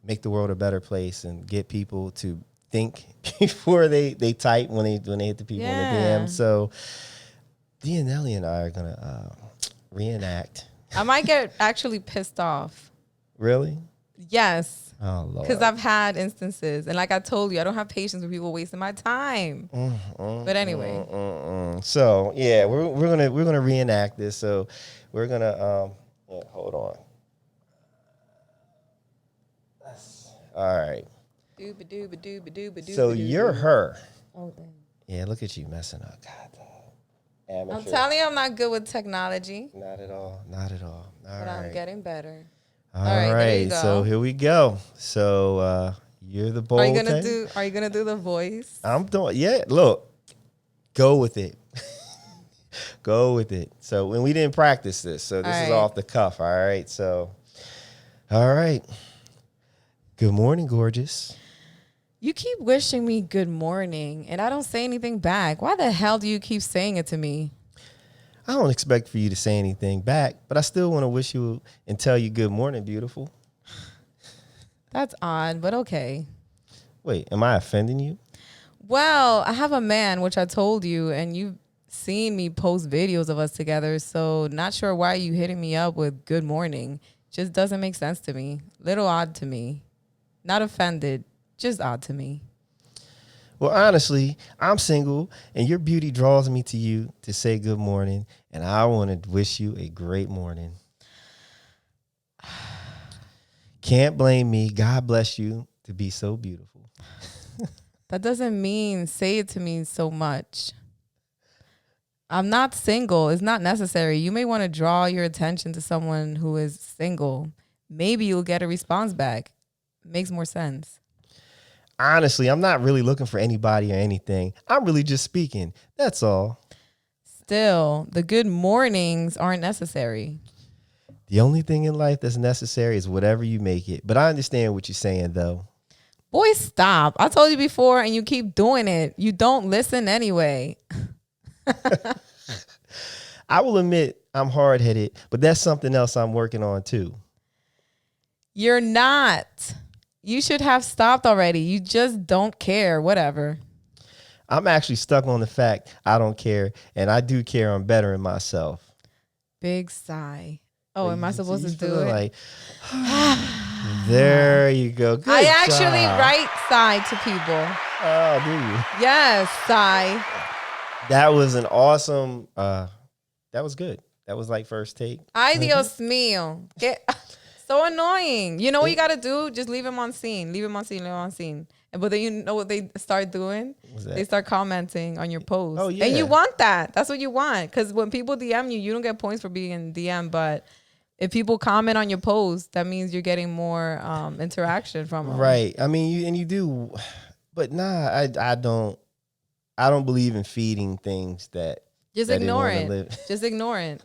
make the world a better place and get people to think before they type when they hit the people in the DM. So Dionely and I are going to reenact.
I might get actually pissed off.
Really?
Yes.
Oh, Lord.
Because I've had instances. And like I told you, I don't have patience with people wasting my time. But anyway.
So, yeah, we're gonna reenact this. So we're going to, hold on. All right. So you're her.
Oh, damn.
Yeah, look at you messing up. God, amateur.
I'm telling you, I'm not good with technology.
Not at all.
But I'm getting better.
All right.
There you go.
So here we go. So you're the bold.
Are you gonna do the voice?
I'm doing. Yeah. Look, go with it. Go with it. So when we didn't practice this, so this is off the cuff. All right. So, all right. Good morning, gorgeous.
You keep wishing me good morning, and I don't say anything back. Why the hell do you keep saying it to me?
I don't expect for you to say anything back, but I still want to wish you and tell you good morning, beautiful.
That's odd, but okay.
Wait, am I offending you?
Well, I have a man, which I told you, and you've seen me post videos of us together, so not sure why you hitting me up with good morning. Just doesn't make sense to me. Little odd to me. Not offended, just odd to me.
Well, honestly, I'm single, and your beauty draws me to you to say good morning, and I want to wish you a great morning. Can't blame me. God bless you to be so beautiful.
That doesn't mean say it to me so much. I'm not single. It's not necessary. You may want to draw your attention to someone who is single. Maybe you'll get a response back. Makes more sense.
Honestly, I'm not really looking for anybody or anything. I'm really just speaking. That's all.
Still, the good mornings aren't necessary.
The only thing in life that's necessary is whatever you make it. But I understand what you're saying, though.
Boy, stop. I told you before, and you keep doing it. You don't listen anyway.
I will admit I'm hard-headed, but that's something else I'm working on, too.
You're not. You should have stopped already. You just don't care. Whatever.
I'm actually stuck on the fact I don't care, and I do care on bettering myself.
Big sigh. Oh, am I supposed to do it?
Like, there you go. Good
I actually
job.
write sigh to people.
Oh, do you?
Yes, sigh.
That was an awesome. That was good. That was like first take.
Ay, Dios mío. So annoying. You know what you got to do? Just leave him on scene. Leave him on scene. Leave him on scene. But then you know what they start doing? They start commenting on your post.
Oh, yeah.
And you want that. That's what you want. Because when people DM you, you don't get points for being in DM. But if people comment on your post, that means you're getting more interaction from them.
Right. I mean, you do. But nah, I don't believe in feeding things that.
Just ignore it. Just ignore it.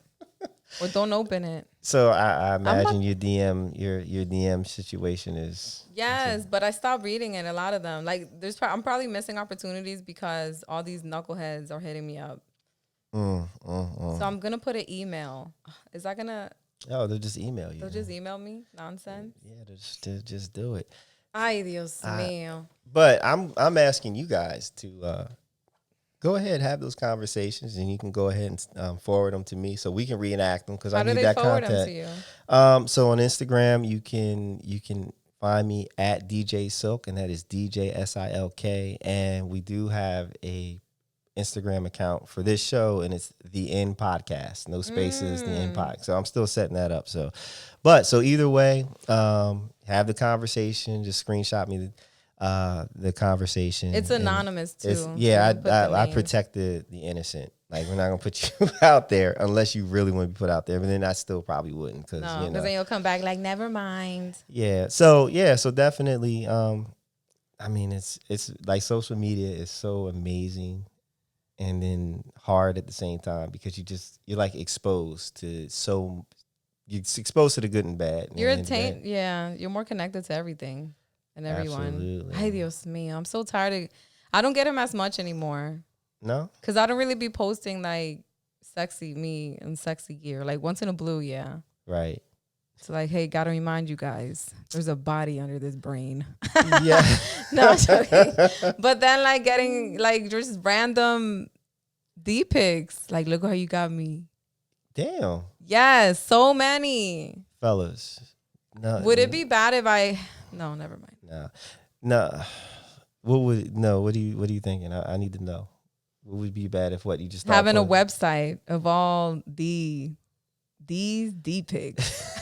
Or don't open it.
So I imagine your DM situation is.
Yes, but I stopped reading it. A lot of them, like I'm probably missing opportunities because all these knuckleheads are hitting me up. So I'm gonna put an email. Is that gonna?
Oh, they'll just email you.
They'll just email me nonsense.
Yeah, they'll just do it.
Ay, Dios mío.
But I'm asking you guys to. Go ahead, have those conversations, and you can go ahead and forward them to me so we can reenact them because I need that content. How do they forward them to you? So on Instagram, you can find me at DJ Silk, and that is DJ SILK. And we do have a Instagram account for this show, and it's The End Podcast. No spaces, The End Podcast. So I'm still setting that up. So either way, have the conversation. Just screenshot me the conversation.
It's anonymous too.
I protected the innocent. Like, we're not gonna put you out there unless you really want to be put out there. But then I still probably wouldn't, because
then you'll come back like, never mind.
Yeah. So definitely. I mean, it's like social media is so amazing, and then hard at the same time, because you're like exposed to you're exposed to the good and bad.
You're more connected to everything and everyone.
Absolutely.
Ay, Dios mío, I'm so tired. I don't get him as much anymore.
No?
Because I don't really be posting like sexy me and sexy gear. Like once in a blue, yeah.
Right.
It's like, hey, gotta remind you guys, there's a body under this brain.
Yeah.
No, I'm joking. But then like getting like just random D pics. Like, look how you got me.
Damn.
Yes, so many.
Fellas. No.
Would it be bad if no, never mind.
No. What are you thinking? I need to know. What would be bad if you just
having a website of all these D pics.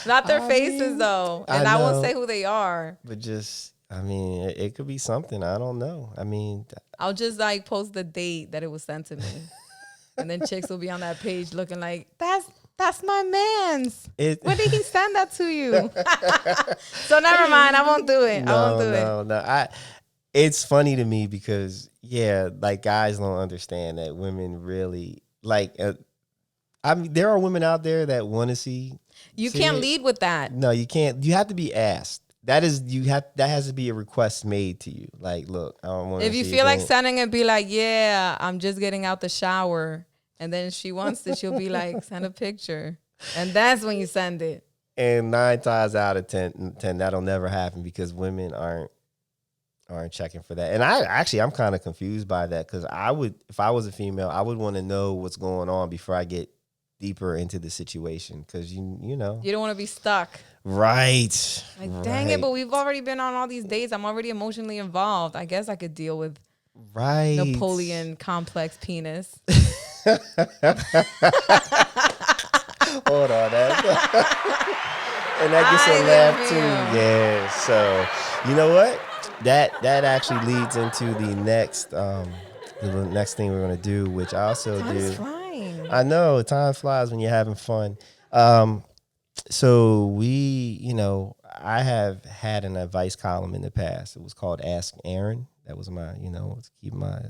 Not their faces though. And I won't say who they are.
But it could be something. I don't know. I mean,
I'll just like post the date that it was sent to me. And then chicks will be on that page looking like, that's my man's. When did he send that to you? So never mind. I won't do it.
No. It's funny to me because, like, guys don't understand that women really, like, there are women out there that want to see.
You can't lead with that.
No, you can't. You have to be asked. That has to be a request made to you. Like, look, I don't want to.
If you feel like sending it, be like, yeah, I'm just getting out the shower. And then if she wants it, she'll be like, send a picture. And that's when you send it.
And 9 times out of 10, that'll never happen, because women aren't checking for that. And I'm kind of confused by that, because if I was a female, I would want to know what's going on before I get deeper into the situation, because you know, you
don't want to be stuck.
Right.
Like, dang it, but we've already been on all these dates. I'm already emotionally involved. I guess I could deal with Napoleon complex penis.
Hold on, and that gets a laugh too. Yeah. So you know what? That actually leads into the next thing we're gonna do, which I also do.
Flying.
I know, time flies when you're having fun. So I have had an advice column in the past. It was called Ask Aaron. That was my, to keep my.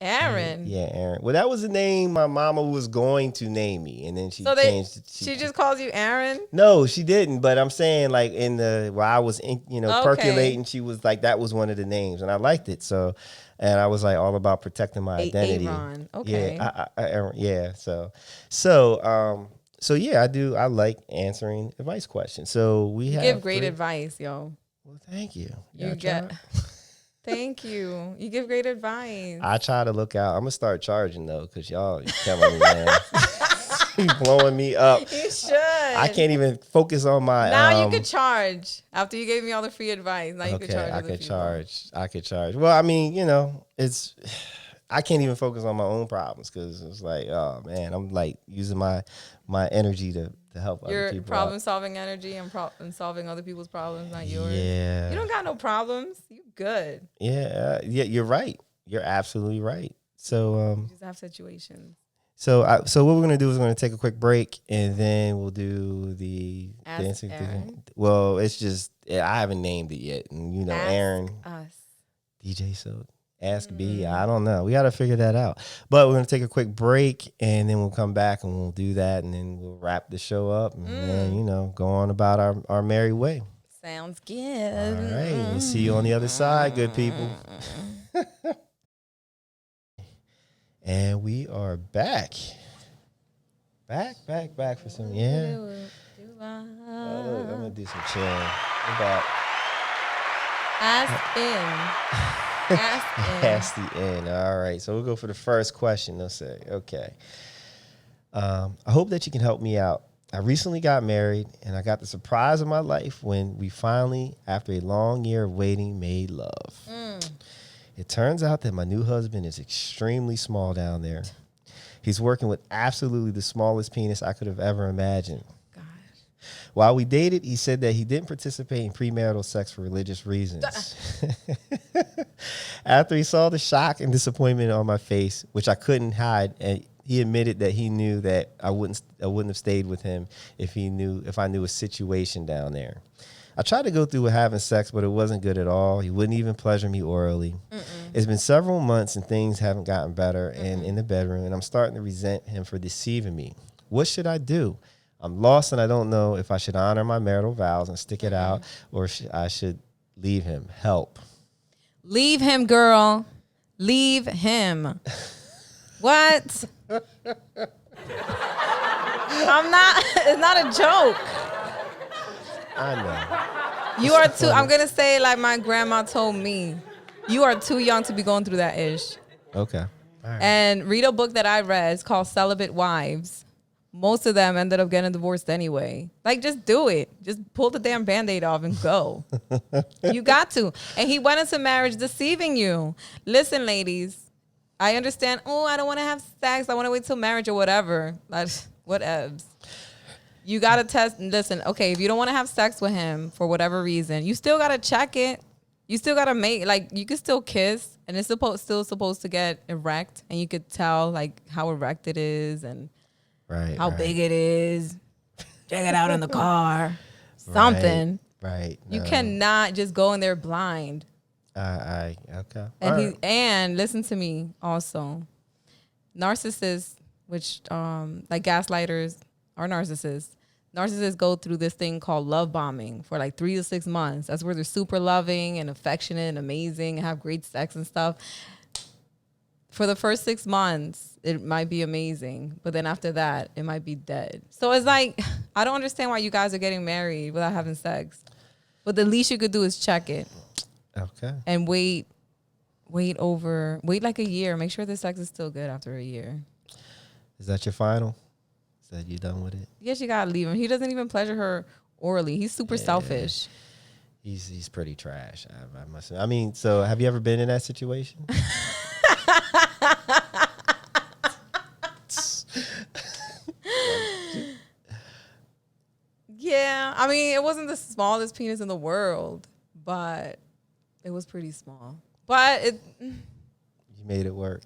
Aaron.
Yeah, Aaron. Well, that was the name my mama was going to name me, and then she changed it.
She just calls you Aaron?
No, she didn't. But I'm saying, like, while I was percolating, she was like, that was one of the names, and I liked it. So, and I was like all about protecting my identity.
Aaron. Okay.
Yeah. So yeah, I do. I like answering advice questions. So we
give great advice, yo.
Well, thank you.
Thank you. You give great advice.
I try to look out. I'm gonna start charging though, because y'all telling me, man, you blowing me up.
You should.
I can't even focus on my.
Now you could charge after you gave me all the free advice. Now you could charge.
I could charge. Well, I mean, I can't even focus on my own problems, because it's like, oh man, I'm like using my energy to help other people.
Your problem-solving energy and solving other people's problems, not yours.
Yeah.
You don't got no problems. You good.
Yeah. You're right. You're absolutely right. So
you just have situations.
So what we're gonna do is we're gonna take a quick break, and then we'll do the dancing thing. Well, it's just I haven't named it yet, and
Ask
Aaron,
us.
DJ, so. Ask B. I don't know. We got to figure that out. But we're going to take a quick break, and then we'll come back and we'll do that, and then we'll wrap the show up, and then, go on about our merry way.
Sounds good.
All right. We'll see you on the other side, good people. And we are back. Back for some, yeah. Look, I'm going to do some chilling. We're back. Ask the end. All right. So we'll go for the first question. They'll say, okay. I hope that you can help me out. I recently got married, and I got the surprise of my life when we finally, after a long year of waiting, made love. It turns out that my new husband is extremely small down there. He's working with absolutely the smallest penis I could have ever imagined.
Gosh.
While we dated, he said that he didn't participate in premarital sex for religious reasons. After he saw the shock and disappointment on my face, which I couldn't hide, and he admitted that he knew that I wouldn't have stayed with him if I knew a situation down there. I tried to go through with having sex, but it wasn't good at all. He wouldn't even pleasure me orally. It's been several months and things haven't gotten better and in the bedroom, and I'm starting to resent him for deceiving me. What should I do? I'm lost and I don't know if I should honor my marital vows and stick it out or I should leave him. Help.
Leave him, girl. Leave him. What? It's not a joke.
I know.
You are too, I'm going to say like my grandma told me, you are too young to be going through that ish.
Okay. All right.
And read a book that I read. It's called Celibate Wives. Most of them ended up getting divorced anyway. Like, just do it. Just pull the damn Band-Aid off and go. You got to. And he went into marriage deceiving you. Listen, ladies, I understand. Oh, I don't want to have sex. I want to wait till marriage or whatever. That's whatevs. You got to test. Listen, okay, if you don't want to have sex with him for whatever reason, you still got to check it. You still got to make, like, you can still kiss and it's still supposed to get erect. And you could tell, like, how erect it is and how big it is. Check it out in the car. Something.
Right. No.
You cannot just go in there blind.
Okay.
And listen to me also. Narcissists, which like gaslighters are narcissists. Narcissists go through this thing called love bombing for like 3 to 6 months. That's where they're super loving and affectionate and amazing and have great sex and stuff. For the first 6 months, it might be amazing. But then after that, it might be dead. So it's like, I don't understand why you guys are getting married without having sex. But the least you could do is check it.
Okay.
And wait like a year. Make sure the sex is still good after a year.
Is that your final? Is that you done with it?
Yes, you gotta leave him. He doesn't even pleasure her orally. He's super selfish.
He's pretty trash. I must. I mean, so have you ever been in that situation?
Yeah, I mean, it wasn't the smallest penis in the world, but it was pretty small. But you
made it work.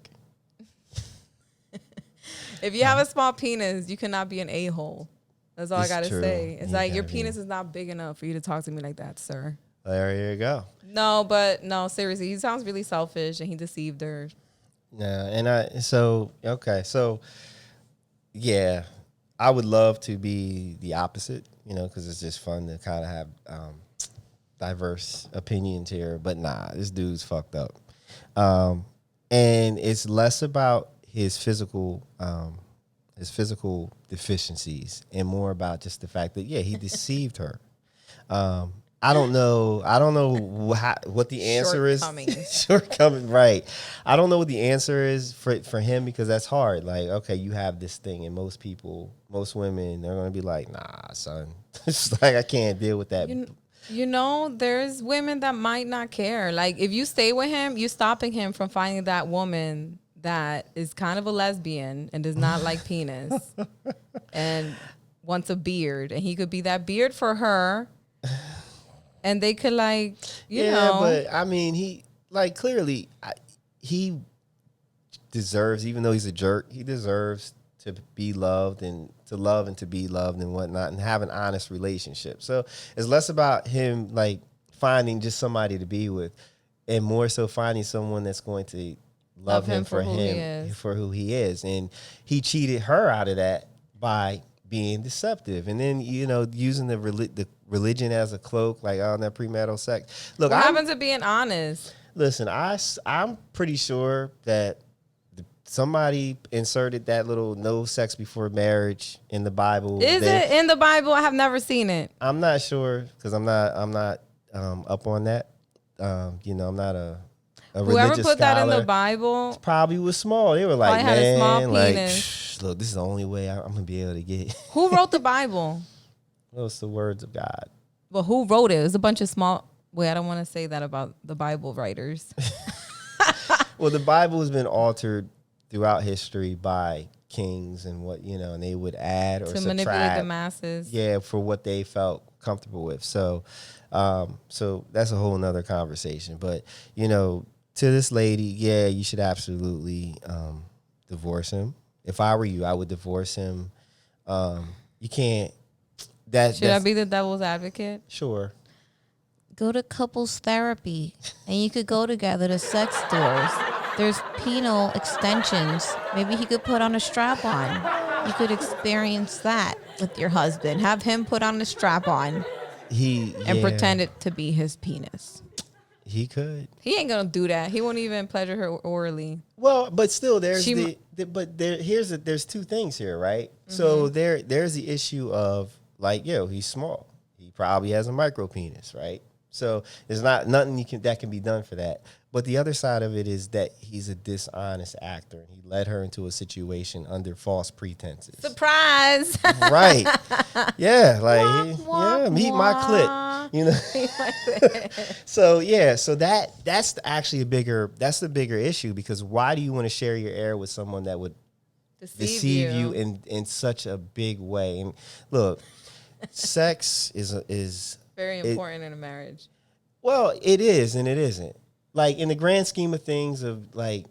If you have a small penis, you cannot be an a-hole. That's all I gotta say. It's like your penis is not big enough for you to talk to me like that, sir.
There you go.
No, seriously, he sounds really selfish and he deceived her.
Yeah, so yeah, I would love to be the opposite, because it's just fun to kind of have diverse opinions here. But nah, this dude's fucked up, and it's less about his physical deficiencies and more about just the fact that he deceived her. I don't know what the answer is. Shortcoming, right. I don't know what the answer is for him, because that's hard. Like, okay, you have this thing, and most women, they're going to be like, nah, son. It's like, I can't deal with that.
There's women that might not care. Like, if you stay with him, you're stopping him from finding that woman that is kind of a lesbian and does not like penis and wants a beard. And he could be that beard for her. And they could
but I mean, he clearly he deserves, even though he's a jerk, he deserves to be loved and to love and to be loved and whatnot and have an honest relationship. So it's less about him finding just somebody to be with, and more so finding someone that's going to love him for who he is. And he cheated her out of that by being deceptive, and then using the religion as a cloak, like on that premarital sex. Look,
what happens to being honest?
Listen, I'm pretty sure that somebody inserted that little no sex before marriage in the Bible.
Is it in the Bible? I have never seen it.
I'm not sure, because I'm not up on that. I'm not a
whoever put
scholar.
That in the Bible
probably was small. They were like,
had a small
penis. Look, this is the only way I'm gonna be able to get.
Who wrote the Bible?
Well, it's the words of God.
Well, who wrote it? It was a bunch of small. Wait, I don't want to say that about the Bible writers.
Well, the Bible has been altered throughout history by kings and what, and they would add or
To
subtract.
manipulate the masses.
Yeah, for what they felt comfortable with. So that's a whole nother conversation. But, to this lady, yeah, you should absolutely divorce him. If I were you, I would divorce him. You can't.
Should I be the devil's advocate?
Sure.
Go to couples therapy, and you could go together to sex stores. There's penal extensions. Maybe he could put on a strap on. You could experience that with your husband. Have him put on the strap on and pretend it to be his penis.
He could.
He ain't gonna do that. He won't even pleasure her orally.
Well, but still, there's there's two things here, right? Mm-hmm. So there's the issue of he's small. He probably has a micro penis, right? So there's nothing that can be done for that. But the other side of it is that he's a dishonest actor. He led her into a situation under false pretenses.
Surprise!
Right? Yeah, meet my clit. So that's the bigger issue, because why do you want to share your air with someone that would deceive you in such a big way? And look, sex is
very important in a marriage.
Well, it is and it isn't. Like, in the grand scheme of things, of like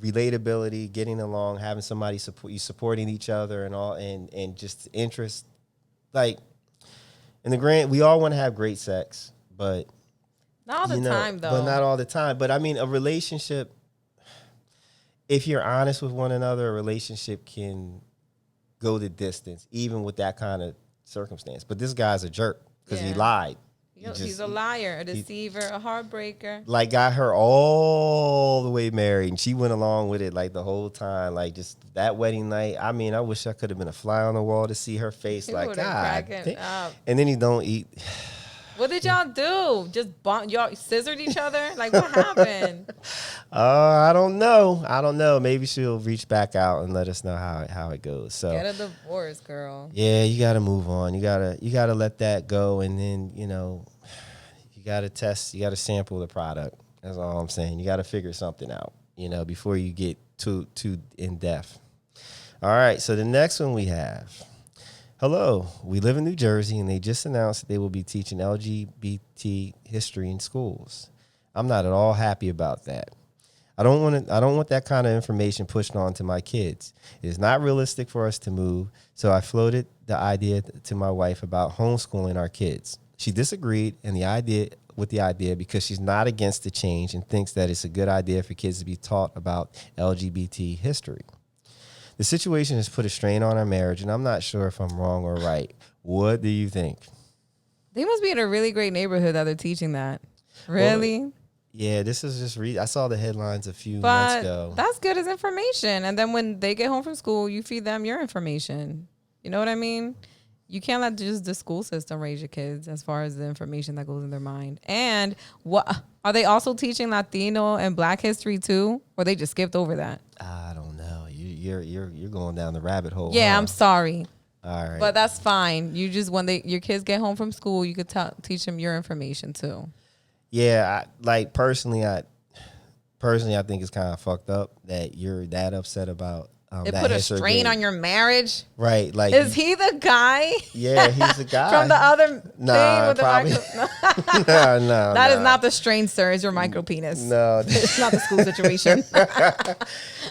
relatability, getting along, having somebody supporting each other and all, and just interest. Like, in the grand, we all want to have great sex, but
not all the time, though.
But not all the time. But I mean, a relationship, if you're honest with one another, a relationship can go the distance, even with that kind of circumstance. But this guy's a jerk because he lied.
He's a liar, a deceiver, a heartbreaker.
Like, got her all the way married, and she went along with it like the whole time. Like, just that wedding night. I mean, I wish I could have been a fly on the wall to see her face. Like, God. And then he don't eat.
What did y'all do? Just y'all scissored each other? Like, what happened?
I don't know. Maybe she'll reach back out and let us know how it goes. So
get a divorce, girl.
Yeah, you got to move on. You gotta let that go, and then you gotta test. You gotta sample the product. That's all I'm saying. You gotta figure something out. Before you get too in depth. All right. So the next one we have. Hello, we live in New Jersey, and they just announced that they will be teaching LGBT history in schools. I'm not at all happy about that. I don't want that kind of information pushed on to my kids. It is not realistic for us to move, so I floated the idea to my wife about homeschooling our kids. She disagreed with the idea because she's not against the change and thinks that it's a good idea for kids to be taught about LGBT history. The situation has put a strain on our marriage, and I'm not sure if I'm wrong or right. What do you think?
They must be in a really great neighborhood that they're teaching that. Really?
Well, yeah, this is just I saw the headlines a few months ago.
That's good as information. And then when they get home from school, you feed them your information. You know what I mean? You can't let just the school system raise your kids as far as the information that goes in their mind. And what are they also teaching Latino and Black history too? Or they just skipped over that?
I don't know. You're going down the rabbit hole.
Yeah,
huh?
I'm sorry.
All right.
But that's fine. You just, when your kids get home from school, you could teach them your information too.
Yeah, personally, I think it's kind of fucked up that you're that upset about
it put a strain on your marriage.
Right. Like,
is he the guy?
Yeah, he's the guy.
From the other thing with
probably.
the
No.
That is not the strain, sir. It's your micro penis.
No.
It's not the school situation.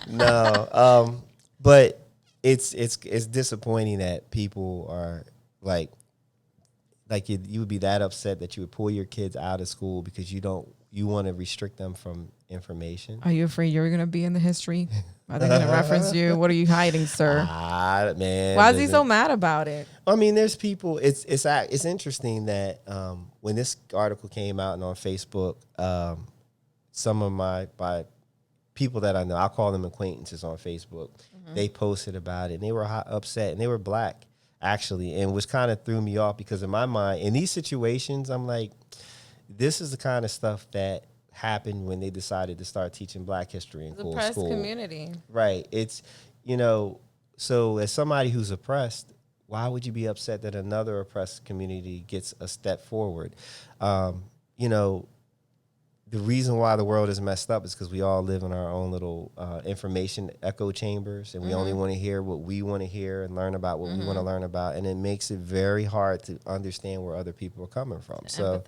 No. But it's disappointing that people are like you would be that upset that you would pull your kids out of school because you want to restrict them from information.
Are you afraid you're going to be in the history? Are they going to reference you? What are you hiding, sir?
Man.
Why is he so mad about it?
I mean, there's people. It's interesting that when this article came out and on Facebook, some of my people that I know, I'll call them acquaintances on Facebook, they posted about it and they were upset, and they were Black actually, and which kind of threw me off because in my mind, in these situations, I'm like, this is the kind of stuff that happened when they decided to start teaching Black history in school.
The oppressed community.
Right. It's, so as somebody who's oppressed, why would you be upset that another oppressed community gets a step forward? The the reason why the world is messed up is because we all live in our own little information echo chambers, and we only want to hear what we want to hear and learn about what we want to learn about, and it makes it very hard to understand where other people are coming from. So,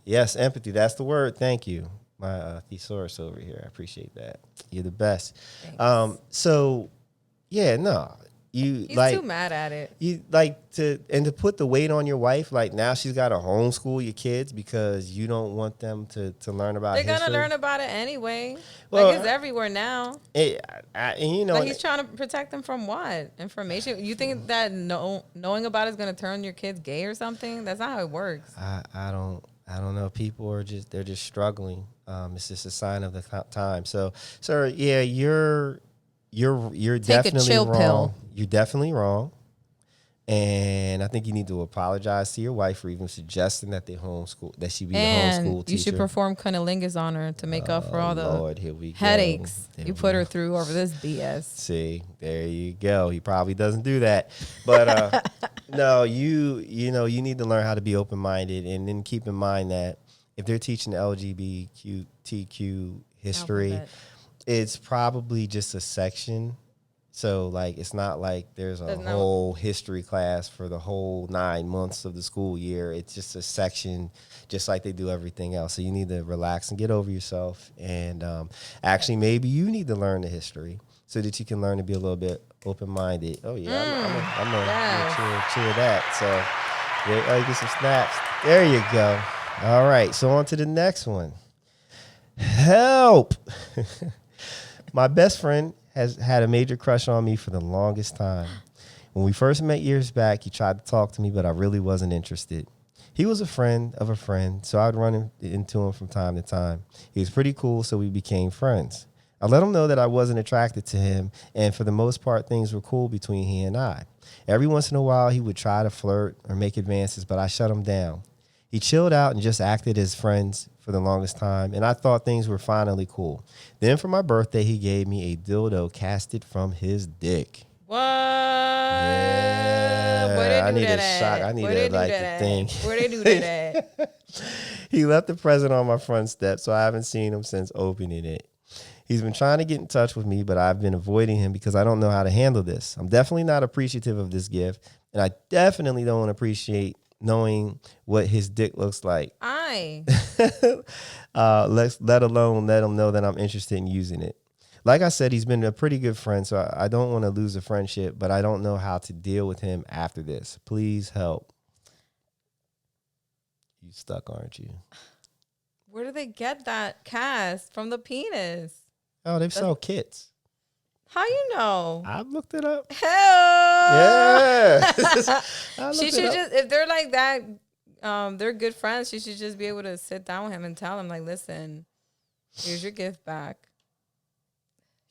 yes, empathy. That's the word. Thank you, my thesaurus over here. I appreciate that. You're the best. So, yeah, no. He's
too mad at it.
You to put the weight on your wife. Like now she's got to homeschool your kids because you don't want them to learn about.
They're
history.
gonna learn about it anyway.
Well,
like it's everywhere now.
And you know,
like he's trying to protect them from what information? You think that knowing about it is gonna turn your kids gay or something? That's not how it works.
I don't know. People are they're just struggling. It's just a sign of the time. So, sir, yeah, you're definitely
a chill
wrong.
pill.
You're definitely wrong. And I think you need to apologize to your wife for even suggesting that she be a homeschool teacher.
You should perform cunnilingus on her to make up for all the headaches you put her through over this BS.
See, there you go. He probably doesn't do that. But no, you need to learn how to be open-minded, and then keep in mind that if they're teaching LGBTQ history, it's probably just a section. So, like, it's not like there's a whole history class for the whole 9 months of the school year. It's just a section, just like they do everything else. So you need to relax and get over yourself. And actually, maybe you need to learn the history so that you can learn to be a little bit open-minded. Oh, yeah, I'm gonna cheer that. So, you get some snaps. There you go. All right, so on to the next one. Help! My best friend has had a major crush on me for the longest time. When we first met years back, he tried to talk to me, but I really wasn't interested. He was a friend of a friend, so I'd run into him from time to time. He was pretty cool, so we became friends. I let him know that I wasn't attracted to him, and for the most part, things were cool between he and I. Every once in a while, he would try to flirt or make advances, but I shut him down. He chilled out and just acted as friends for the longest time, and I thought things were finally cool. Then for my birthday, he gave me a dildo casted from his dick.
What?
Yeah,
Where they do
I need
that
a
at?
shock. I need a like the thing.
Where they do that at?
He left the present on my front step, so I haven't seen him since opening it. He's been trying to get in touch with me, but I've been avoiding him because I don't know how to handle this. I'm definitely not appreciative of this gift, and I definitely don't appreciate knowing what his dick looks like. Let alone let him know that I'm interested in using it. Like I said, he's been a pretty good friend, so I don't want to lose a friendship, but I don't know how to deal with him after this. Please help. You stuck, aren't you?
Where do they get that cast from the penis?
Oh, they sell kits.
How you know?
I looked it up.
Hell
yeah.
She should just, if they're like that, they're good friends. She should just be able to sit down with him and tell him, like, listen, here's your gift back.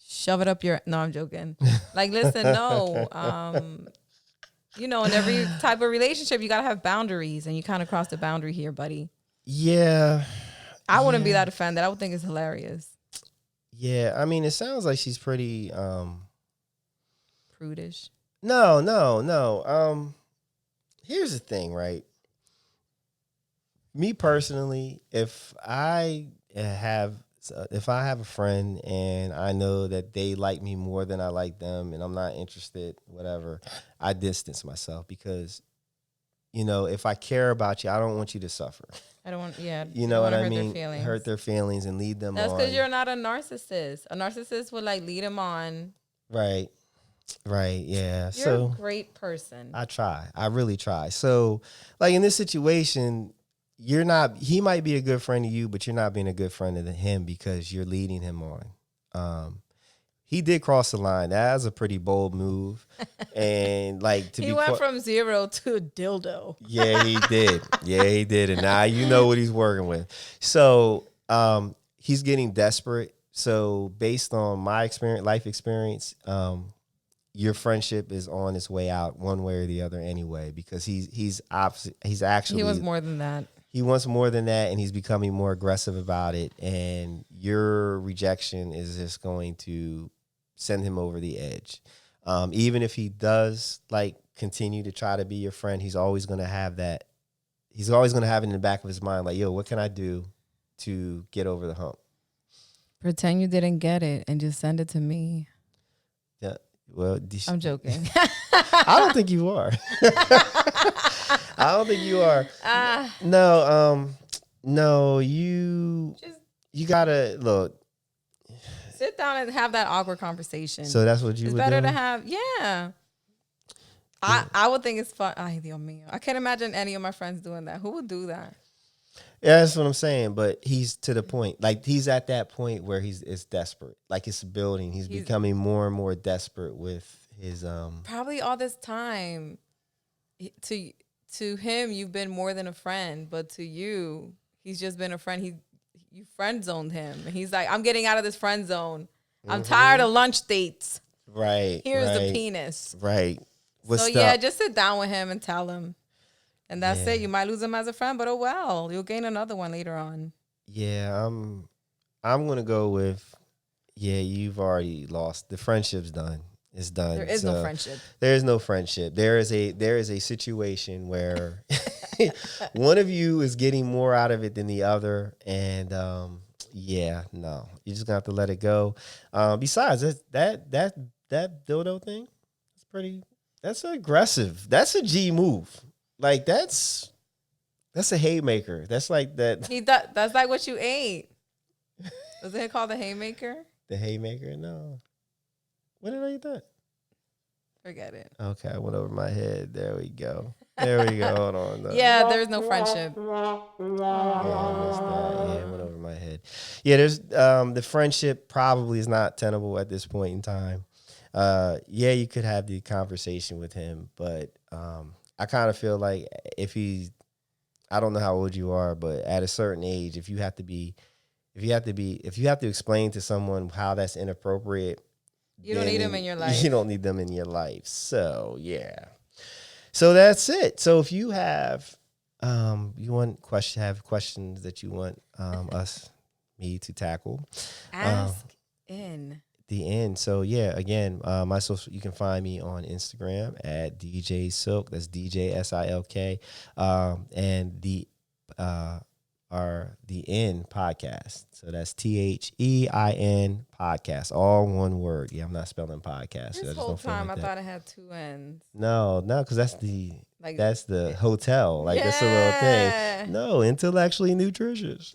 Shove it up your, no, I'm joking. Like, listen, no. In every type of relationship, you got to have boundaries, and you kind of crossed the boundary here, buddy.
Yeah.
I wouldn't be that offended. I would think it's hilarious.
Yeah, I mean, it sounds like she's pretty
prudish.
No. Here's the thing, right? Me personally, if I have a friend and I know that they like me more than I like them, and I'm not interested, whatever, I distance myself because, if I care about you, I don't want you to suffer.
I don't want, yeah.
You know what I mean?
Hurt
their feelings and lead them on.
That's because you're not a narcissist. A narcissist would lead them on.
Right, yeah.
You're a great person.
I really try. So, in this situation, he might be a good friend to you, but you're not being a good friend to him because you're leading him on. He did cross the line. That was a pretty bold move. And he
went from 0 to a dildo.
Yeah, he did. And now you know what he's working with. So he's getting desperate. So based on my life experience, your friendship is on its way out one way or the other anyway, because he's actually.
He wants more than that.
He wants more than that, and he's becoming more aggressive about it. And your rejection is just going to send him over the edge. Even if he does continue to try to be your friend, he's always going to have that. He's always going to have it in the back of his mind, yo, what can I do to get over the hump?
Pretend you didn't get it and just send it to me.
Yeah. Well,
I'm joking.
I don't think you are. I don't think you are. No, you gotta look.
Sit down and have that awkward conversation.
So that's what you
it's
would
better
do?
to have, yeah. I would think it's fun. Ay, Dios mío. I can't imagine any of my friends doing that. Who would do that?
Yeah, that's what I'm saying. But he's to the point. Like, he's at that point where it's desperate. Like, it's building. He's becoming more and more desperate with his
Probably all this time. To him, you've been more than a friend, but to you, he's just been a friend. You friend zoned him. And he's like, I'm getting out of this friend zone. I'm tired of lunch dates.
Right.
Here's the penis.
Right.
Yeah, just sit down with him and tell him. And that's it. You might lose him as a friend, but oh well. You'll gain another one later on.
Yeah, I'm gonna go with, you've already lost. The friendship's done. It's done.
There is no friendship.
There is no friendship. There is a situation where one of you is getting more out of it than the other, and no, you're just gonna have to let it go. Besides, that dildo thing, that's aggressive. That's a G move. Like, that's a haymaker. That's like that.
That's like what you ate. Was it called the haymaker?
The haymaker? No. When did I eat that?
Forget it.
Okay, I went over my head. There we go. Hold on.
Yeah, there's no friendship.
Yeah, I missed that. Yeah, it went over my head. Yeah, there's the friendship probably is not tenable at this point in time. You could have the conversation with him, but I kind of feel like I don't know how old you are, but at a certain age, if you have to explain to someone how that's inappropriate,
you don't need them in your life.
You don't need them in your life. So yeah. So that's it. So if you have have questions that you want me to tackle,
ask in
the end. So yeah, again, my social, you can find me on Instagram at DJ Silk. That's DJ SILK. And the N podcast. So that's THEIN podcast. All one word. Yeah, I'm not spelling podcast.
This whole time I thought it had two N's.
No, because that's the hotel. Like, that's a little thing. No, intellectually nutritious.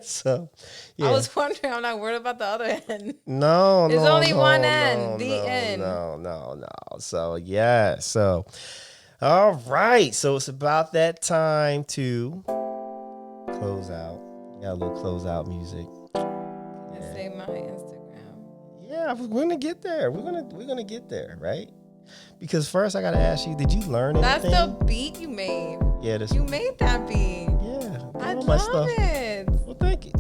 So, yeah.
I was wondering. I'm not worried about the other N.
No,
there's only one N.
No,
the N.
No. So yeah. So, all right. So it's about that time to close out. Got a little closeout music.
And say my Instagram.
Yeah, we're gonna get there. We're gonna get there, right? Because first I gotta ask you, did you learn anything?
That's the beat you made.
Yeah,
you made that beat.
Yeah,
I love it.
Well, thank you.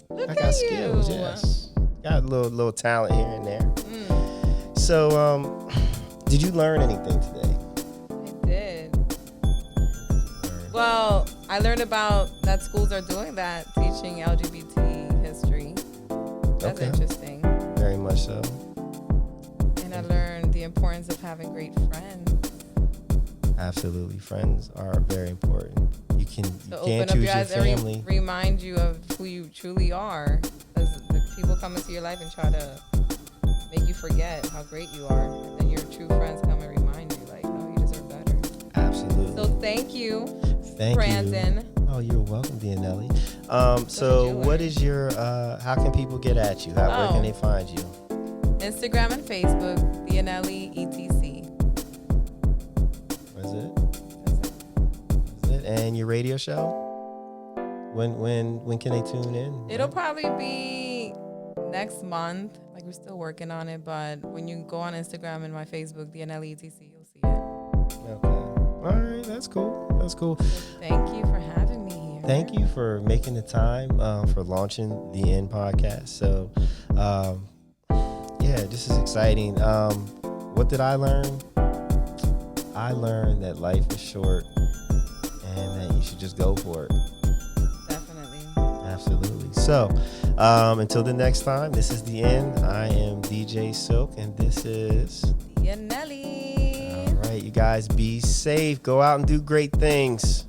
Look
I
at
got skills. Yes, got a little talent here and there. So, did you learn anything today?
I did. Well, I learned about that schools are doing that, teaching LGBT history. That's interesting.
Very much so.
And I learned the importance of having great friends.
Absolutely. Friends are very important. You can't choose your family.
Remind you of who you truly are. Because the people come into your life and try to make you forget how great you are. And then your true friends come and remind you, like, no, you deserve better.
Absolutely.
So thank you,
Thank
Brandon.
You. Oh, you're welcome, Dionely. So what is your, how can people get at you? Where can they find you?
Instagram and Facebook, Dionely ETC.
That's it. And your radio show? When can they tune in?
It'll probably be next month. Like, we're still working on it, but when you go on Instagram and my Facebook, Dionely ETC, you'll see it.
Okay. All right, that's cool.
Thank you for having me here.
Thank you for making the time for launching the N podcast. So, this is exciting. What did I learn? I learned that life is short and that you should just go for it.
Definitely.
Absolutely. So, until the next time, this is the N. I am DJ Silk, and this is
Dionely.
All right, you guys, be safe. Go out and do great things.